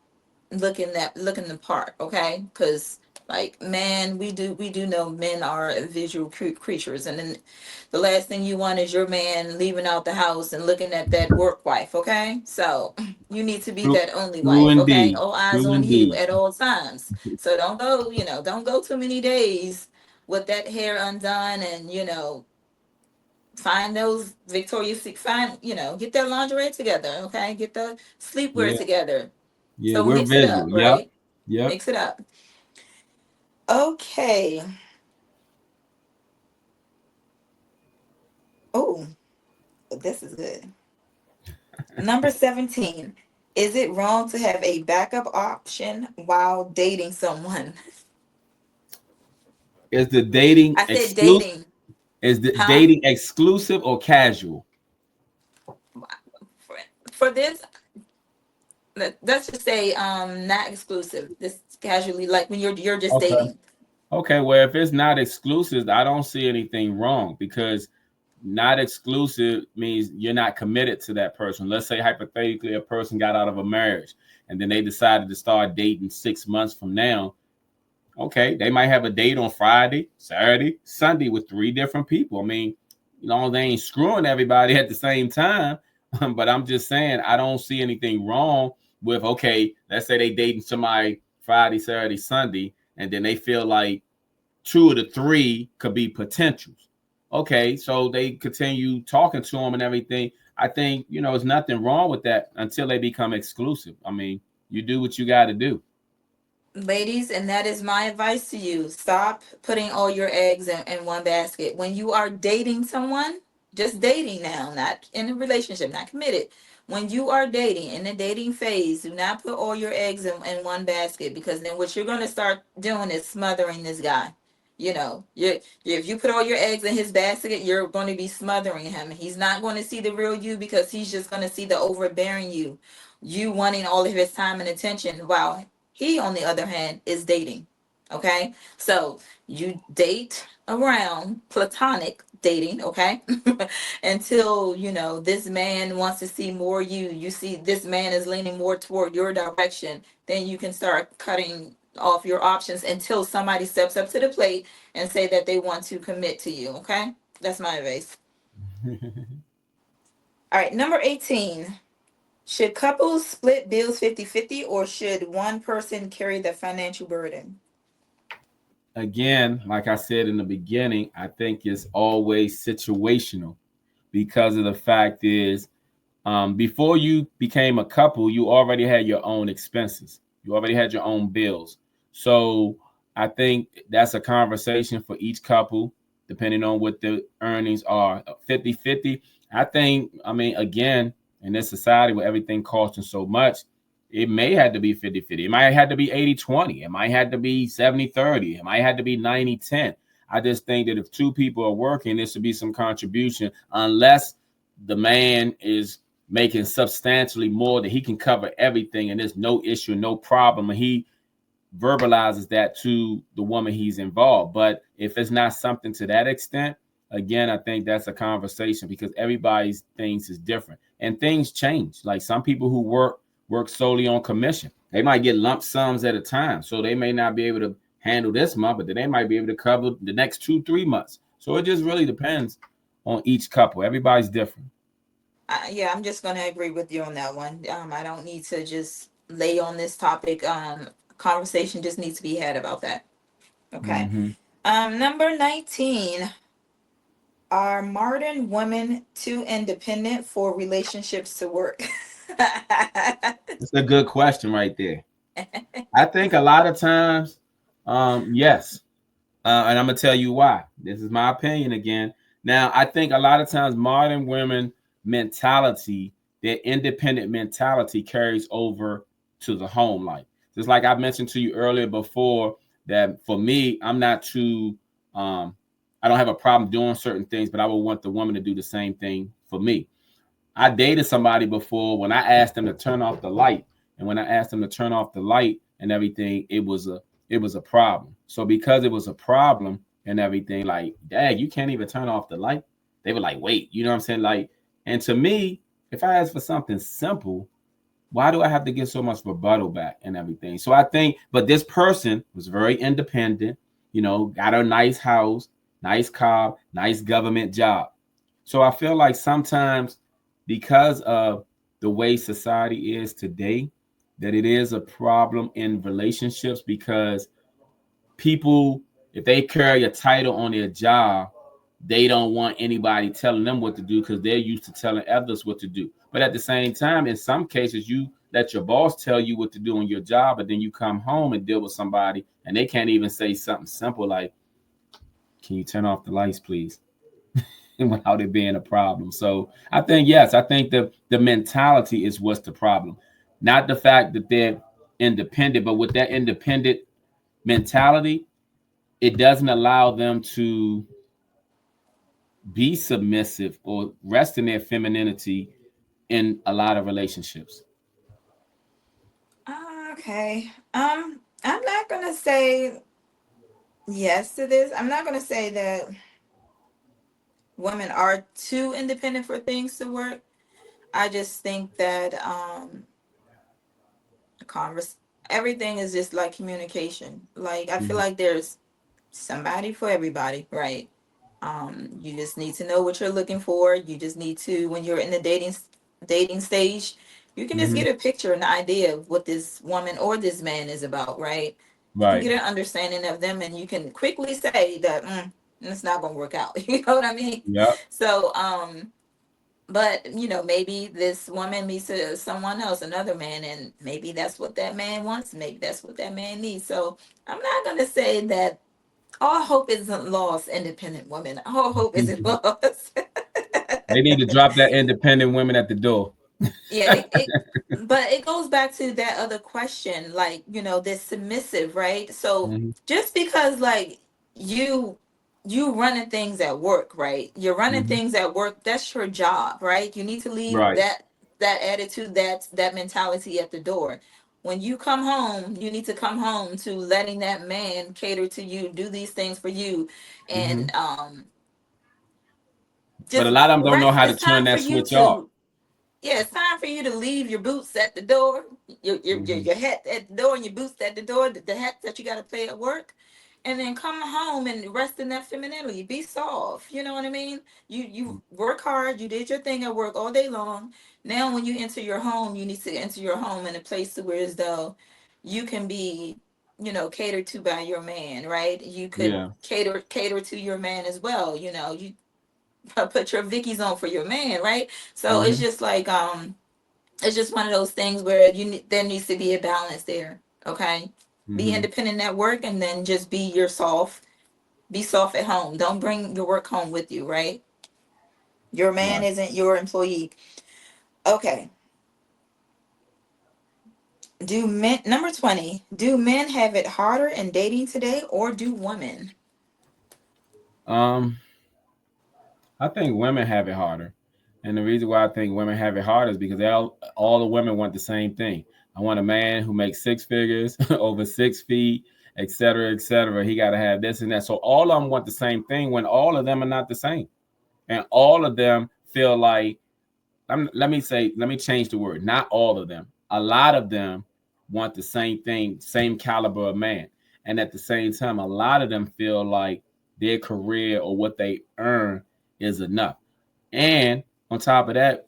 looking the part, okay? Because, like, man, we do know men are visual creatures, and then the last thing you want is your man leaving out the house and looking at that work wife, okay? So you need to be True, that only true wife, okay? indeed. All eyes True on you indeed. at all times. So don't go too many days with that hair undone, and find those Victoria's Secret, get that lingerie together, okay? Get the sleepwear Yeah, together. yeah, So we're mix it up, visual. Yep, right? yep. Mix it up. Okay. Oh, this is good. Number 17. Is it wrong to have a backup option while dating someone? Is the dating I said exclusive? dating. Is the Huh? dating exclusive or casual? For, for this, let's just say not exclusive. This casually, like when you're just Okay. dating. Okay. Well, if it's not exclusive, I don't see anything wrong because not exclusive means you're not committed to that person. Let's say hypothetically a person got out of a marriage and then they decided to start dating 6 months from now. Okay, they might have a date on Friday, Saturday, Sunday with three different people. I mean, they ain't screwing everybody at the same time. But I'm just saying, I don't see anything wrong with, okay, let's say they dating somebody Friday, Saturday, Sunday, and then they feel like two of the three could be potentials. Okay, so they continue talking to them and everything. I think, there's nothing wrong with that until they become exclusive. I mean, you do what you got to do. Ladies, and that is my advice to you. Stop putting all your eggs in one basket. When you are dating someone, just dating now, not in a relationship, not committed. When you are dating, in the dating phase, do not put all your eggs in one basket, because then what you're going to start doing is smothering this guy. If you put all your eggs in his basket, you're going to be smothering him. He's not going to see the real you, because he's just going to see the overbearing you wanting all of his time and attention, while he, on the other hand, is dating. Okay? So you date around, platonic dating, okay? Until, this man wants to see more you. You see this man is leaning more toward your direction. Then you can start cutting off your options until somebody steps up to the plate and say that they want to commit to you, okay? That's my advice. All right, number 18. Should couples split bills 50-50, or should one person carry the financial burden? Again, like I said in the beginning, I think it's always situational because of the fact is, before you became a couple, you already had your own expenses. You already had your own bills. So I think that's a conversation for each couple, depending on what the earnings are. 50-50. I mean, again, in this society where everything costing so much, it may have to be 50-50. It might have to be 80-20. It might have to be 70-30. It might have to be 90-10. I just think that if two people are working, there should be some contribution, unless the man is making substantially more that he can cover everything and there's no issue, no problem. And he verbalizes that to the woman he's involved. But if it's not something to that extent, again, I think that's a conversation because everybody's things is different and things change. Like some people who work solely on commission, they might get lump sums at a time. So they may not be able to handle this month, but then they might be able to cover the next 2-3 months. So it just really depends on each couple. Everybody's different. Yeah, I'm just going to agree with you on that one. I don't need to just lay on this topic. Conversation just needs to be had about that. Okay. Mm-hmm. Number 19. Are modern women too independent for relationships to work? It's a good question right there. I think a lot of times, yes. And I'm gonna tell you why. This is my opinion again. Now, I think a lot of times modern women mentality, their independent mentality carries over to the home life. Just like I mentioned to you earlier before, that for me, I'm not too I don't have a problem doing certain things, but I would want the woman to do the same thing for me. I dated somebody before when I asked them to turn off the light and when I asked them to turn off the light and everything, it was a problem. So because it was a problem and everything, like, dad, you can't even turn off the light. They were like, wait, you know what I'm saying? Like, and to me, if I ask for something simple, why do I have to get so much rebuttal back and everything? So I think, but this person was very independent, got a nice house, nice car, nice government job. So I feel like sometimes because of the way society is today, that it is a problem in relationships because people, if they carry a title on their job, they don't want anybody telling them what to do because they're used to telling others what to do. But at the same time, in some cases, you let your boss tell you what to do on your job, but then you come home and deal with somebody and they can't even say something simple like, can you turn off the lights, please? Without it being a problem. So I think, yes, I think the mentality is what's the problem. Not the fact that they're independent, but with that independent mentality, it doesn't allow them to be submissive or rest in their femininity in a lot of relationships. Okay. I'm not gonna say yes to this. I'm not gonna say that women are too independent for things to work. I just think that converse everything is just like communication. Like I feel Mm-hmm. like there's somebody for everybody, right? You just need to know what you're looking for. You just need to, when you're in the dating stage, you can just Mm-hmm. get a picture, an idea of what this woman or this man is about, right? You can Right. get an understanding of them, and you can quickly say that it's not going to work out. You know what I mean? Yep. So, but maybe this woman meets someone else, another man, and maybe that's what that man wants. Maybe that's what that man needs. So I'm not going to say that all hope isn't lost, independent women. All hope isn't They lost. need to drop that independent women at the door. Yeah, but it goes back to that other question, like, this submissive, right? So Mm-hmm. just because like you you running things at work, right? You're running Mm-hmm. things at work, that's your job, right? You need to leave Right. that attitude, that mentality at the door. When you come home, you need to come home to letting that man cater to you, do these things for you, Mm-hmm. and But a just lot of them don't know rest. how to It's turn time for that you switch off. to yeah, it's time for you to leave your boots at the door, Mm-hmm. your hat at the door and your boots at the door, the hat that you got to play at work, and then come home and rest in that femininity. Be soft. You know what I mean? You work hard. You did your thing at work all day long. Now, when you enter your home, you need to enter your home in a place to where as though you can be, catered to by your man, right? You could Yeah. cater to your man as well. You put your Vickies on for your man, right? So it's Mm-hmm. just like it's just one of those things where there needs to be a balance there. Okay, be Mm-hmm. independent at work, and then just be soft at home. Don't bring your work home with you, right? Your man Right. isn't your employee. Okay. Do men Number 20, do men have it harder in dating today, or do women? Um, I think women have it harder. And the reason why I think women have it harder is because all the women want the same thing. I want a man who makes six figures, over 6 feet, et cetera, et cetera. He got to have this and that. So all of them want the same thing when all of them are not the same. And all of them feel like, let me change the word. Not all of them. A lot of them want the same thing, same caliber of man. And at the same time, a lot of them feel like their career or what they earn is enough. And on top of that,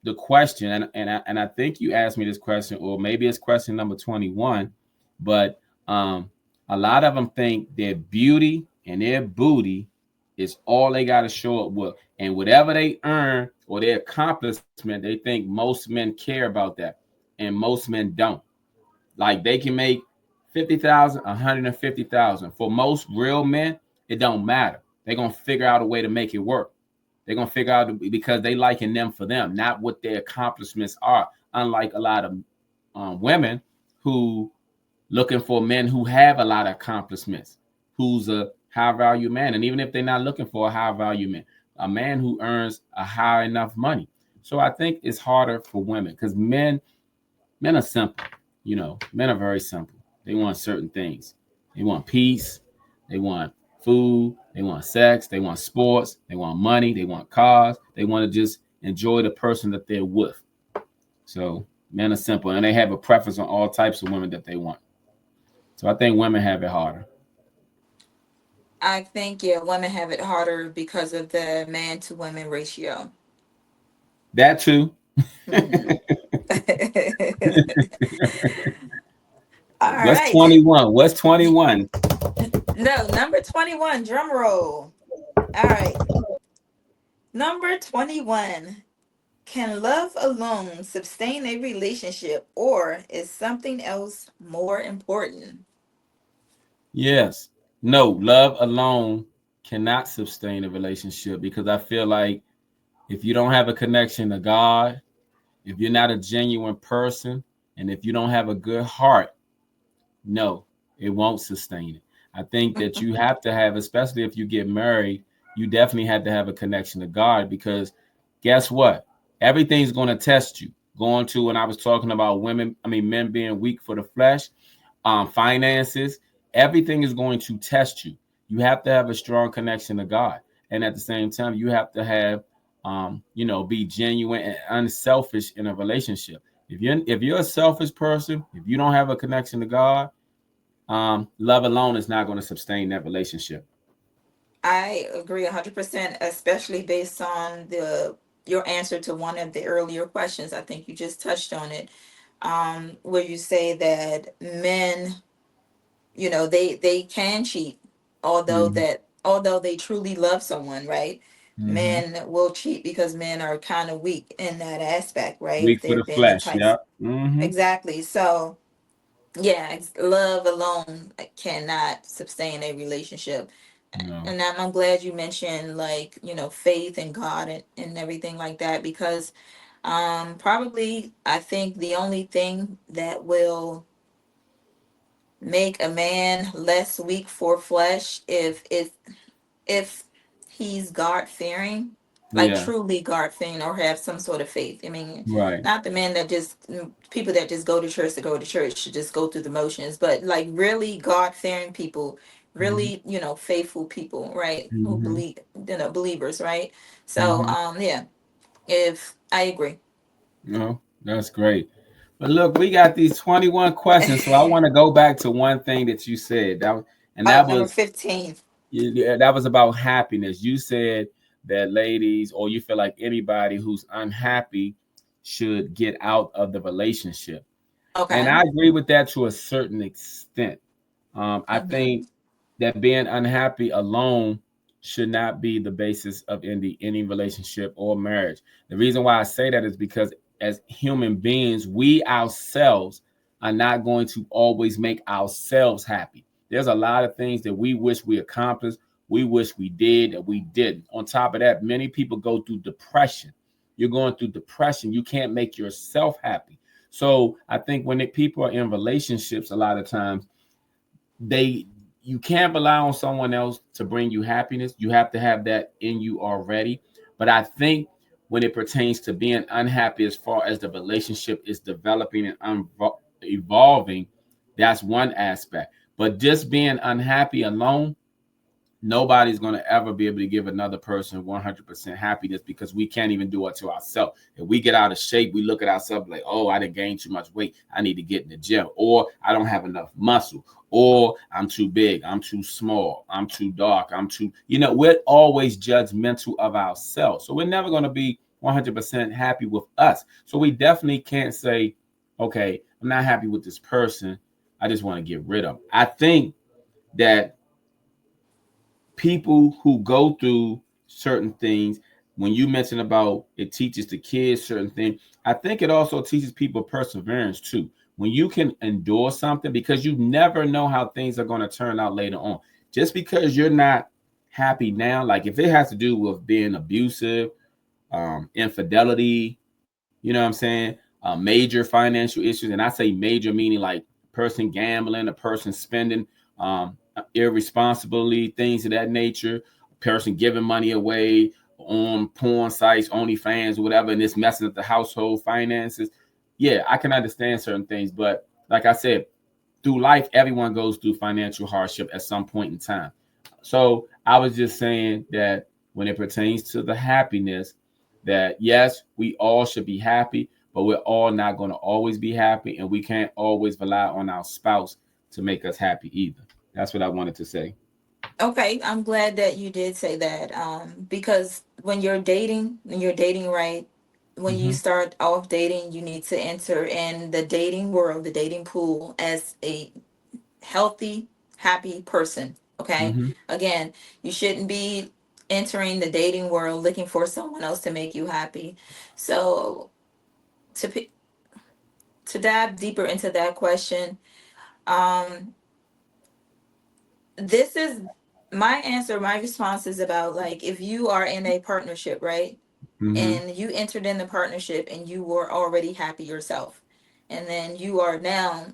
the question, and I think you asked me this question, or maybe it's question number 21, but a lot of them think their beauty and their booty is all they got to show up with. And whatever they earn or their accomplishment, they think most men care about that. And most men don't. Like they can make 50,000, 150,000. For most real men, it don't matter. They're gonna figure out a way to make it work. They're gonna figure out because they liking them for them, not what their accomplishments are. Unlike a lot of women who looking for men who have a lot of accomplishments, who's a high value man, and even if they're not looking for a high value man, a man who earns a high enough money. So I think it's harder for women because men Men are simple. Men are very simple. They want certain things. They want peace. They want food. They want sex. They want sports. They want money. They want cars. They want to just enjoy the person that they're with. So men are simple, and they have a preference on all types of women that they want. So I think women have it harder. I think, yeah, women have it harder because of the man to women ratio. That too. Hmm. All What's right. 21? What's 21? No, number 21, drum roll. All right. Number 21. Can love alone sustain a relationship, or is something else more important? Yes. No, love alone cannot sustain a relationship because I feel like if you don't have a connection to God, if you're not a genuine person, and if you don't have a good heart, no, it won't sustain it. I think that you have to have, especially if you get married, you definitely have to have a connection to God because guess what? Everything's going to test you. Going to when I was talking about men being weak for the flesh, finances, everything is going to test you. You have to have a strong connection to God, and at the same time, you have to have, be genuine and unselfish in a relationship. If you're a selfish person, if you don't have a connection to God, love alone is not going to sustain that relationship. I agree 100%, especially based on the your answer to one of the earlier questions. I think you just touched on it, where you say that men, they can cheat, Mm-hmm. although they truly love someone, right? Mm-hmm. Men will cheat because men are kind of weak in that aspect, right? Weak for They've the been in flesh. types. Yep. Mm-hmm. Exactly. So yeah, love alone cannot sustain a relationship. No. And I'm glad you mentioned, like, faith in God, and everything like that, because probably I think the only thing that will make a man less weak for flesh, if he's God fearing, like Yeah. truly God fearing, or have some sort of faith. I mean, Right. not the men that just, people that just go to church to just go through the motions, but like really God fearing people, Mm-hmm. really, faithful people, right? Who Mm-hmm. believe, believers, right? So, Mm-hmm. yeah, if I agree. No, that's great. But look, we got these 21 questions, so I want to go back to one thing that you said. And Oh, that number was 15. yeah, that was about happiness. You said that ladies, or you feel like anybody who's unhappy should get out of the relationship. And Okay. I agree with that to a certain extent. I Mm-hmm. think that being unhappy alone should not be the basis of any relationship or marriage. The reason why I say that is because as human beings, we ourselves are not going to always make ourselves happy. There's a lot of things that we wish we accomplished, we wish we did, that we didn't. On top of that, many people go through depression. You're going through depression. You can't make yourself happy. So I think when people are in relationships, a lot of times they you can't rely on someone else to bring you happiness. You have to have that in you already. But I think when it pertains to being unhappy as far as the relationship is developing and evolving, that's one aspect. But just being unhappy alone, nobody's going to ever be able to give another person 100% happiness because we can't even do it to ourselves. If we get out of shape, we look at ourselves like, oh, I didn't gain too much weight. I need to get in the gym, or I don't have enough muscle, or I'm too big, I'm too small, I'm too dark, we're always judgmental of ourselves. So we're never going to be 100% happy with us. So we definitely can't say, okay, I'm not happy with this person, I just want to get rid of them. I think that people who go through certain things, when you mention about it teaches the kids certain things, I think it also teaches people perseverance too. When you can endure something, because you never know how things are going to turn out later on. Just because you're not happy now, like if it has to do with being abusive, infidelity, you know what I'm saying, major financial issues, and I say major meaning like person gambling, a person spending irresponsibly, things of that nature, a person giving money away on porn sites, OnlyFans, or whatever, and it's messing up the household finances. yeah, I can understand certain things, but like I said, through life, everyone goes through financial hardship at some point in time. So I was just saying that when it pertains to the happiness, that yes, we all should be happy, but we're all not going to always be happy, and we can't always rely on our spouse to make us happy either. That's what I wanted to say. Okay, I'm glad that you did say that. Because when you're dating right, when you Mm-hmm. start off dating, you need to enter in the dating world, the dating pool as a healthy, happy person. Okay. Mm-hmm. Again, you shouldn't be entering the dating world looking for someone else to make you happy. So to p- to dive deeper into that question, um, this is my answer. My response is about like if you are in a partnership, right? Mm-hmm. And you entered in the partnership and you were already happy yourself, and then you are now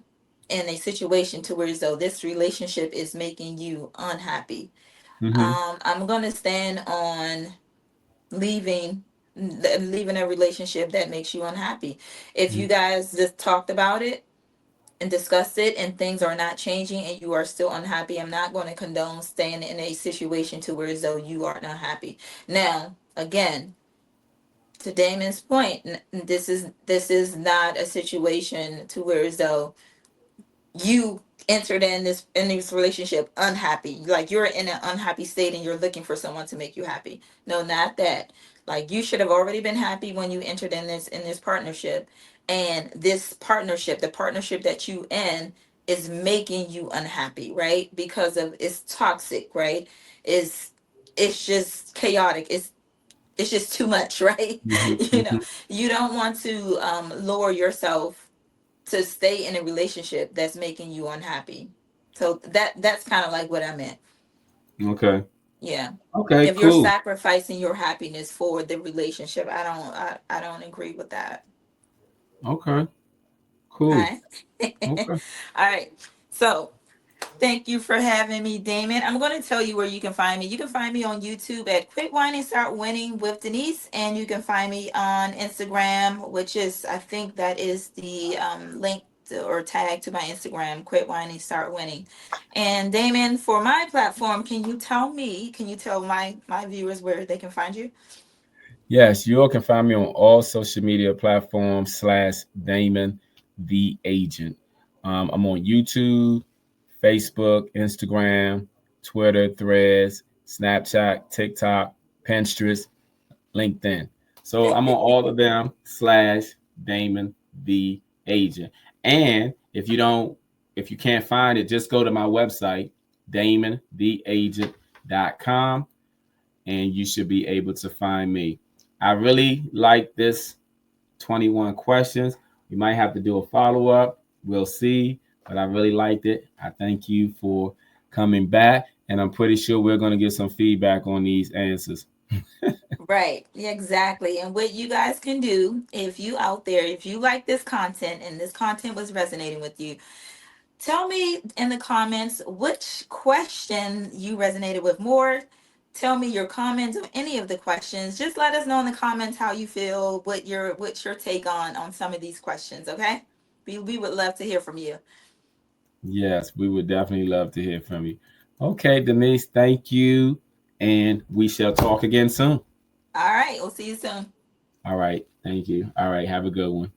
in a situation to where as though this relationship is making you unhappy. Mm-hmm. I'm gonna stand on leaving leaving a relationship that makes you unhappy. If you guys just talked about it and discussed it and things are not changing and you are still unhappy, I'm not going to condone staying in a situation to where as though you are not happy. Now again, to Damon's point, this is not a situation to where as though you entered in this relationship unhappy, like you're in an unhappy state and you're looking for someone to make you happy. No, not that. Like you should have already been happy when you entered in this partnership, and this partnership, the partnership that you in, is making you unhappy, right? Because of it's toxic, right? It's just chaotic. It's just too much, right? you know Mm-hmm. you don't want to lower yourself to stay in a relationship that's making you unhappy. So that's kind of like what I meant. Okay. Yeah. Okay. If you're Cool. sacrificing your happiness for the relationship, I don't agree with that. Okay. All Cool. right. Okay. All right. So thank you for having me, Damon. I'm going to tell you where you can find me. You can find me on YouTube at Quit Whining, Start Winning with Denise, and you can find me on Instagram, which is, I think that is the link to, or tag to my Instagram, Quit Whining, Start Winning. And Damon, for my platform, can you tell my viewers where they can find you? Yes, you all can find me on all social media platforms /Damon the Agent. I'm on YouTube, Facebook, Instagram, Twitter, Threads, Snapchat, TikTok, Pinterest, LinkedIn. So I'm on all of them /Damon the Agent. And if you can't find it, just go to my website, damontheagent.com, and you should be able to find me. I really like this 21 questions. We might have to do a follow up. We'll see. But I really liked it. I thank you for coming back. And I'm pretty sure we're going to get some feedback on these answers. Right, exactly. And what you guys can do, if you out there, if you like this content and this content was resonating with you, tell me in the comments which question you resonated with more. Tell me your comments on any of the questions. Just let us know in the comments how you feel, what's your take on some of these questions, okay? We would love to hear from you. Yes, we would definitely love to hear from you. Okay, Denise, thank you. And we shall talk again soon. All right, we'll see you soon. All right. Thank you. All right. Have a good one.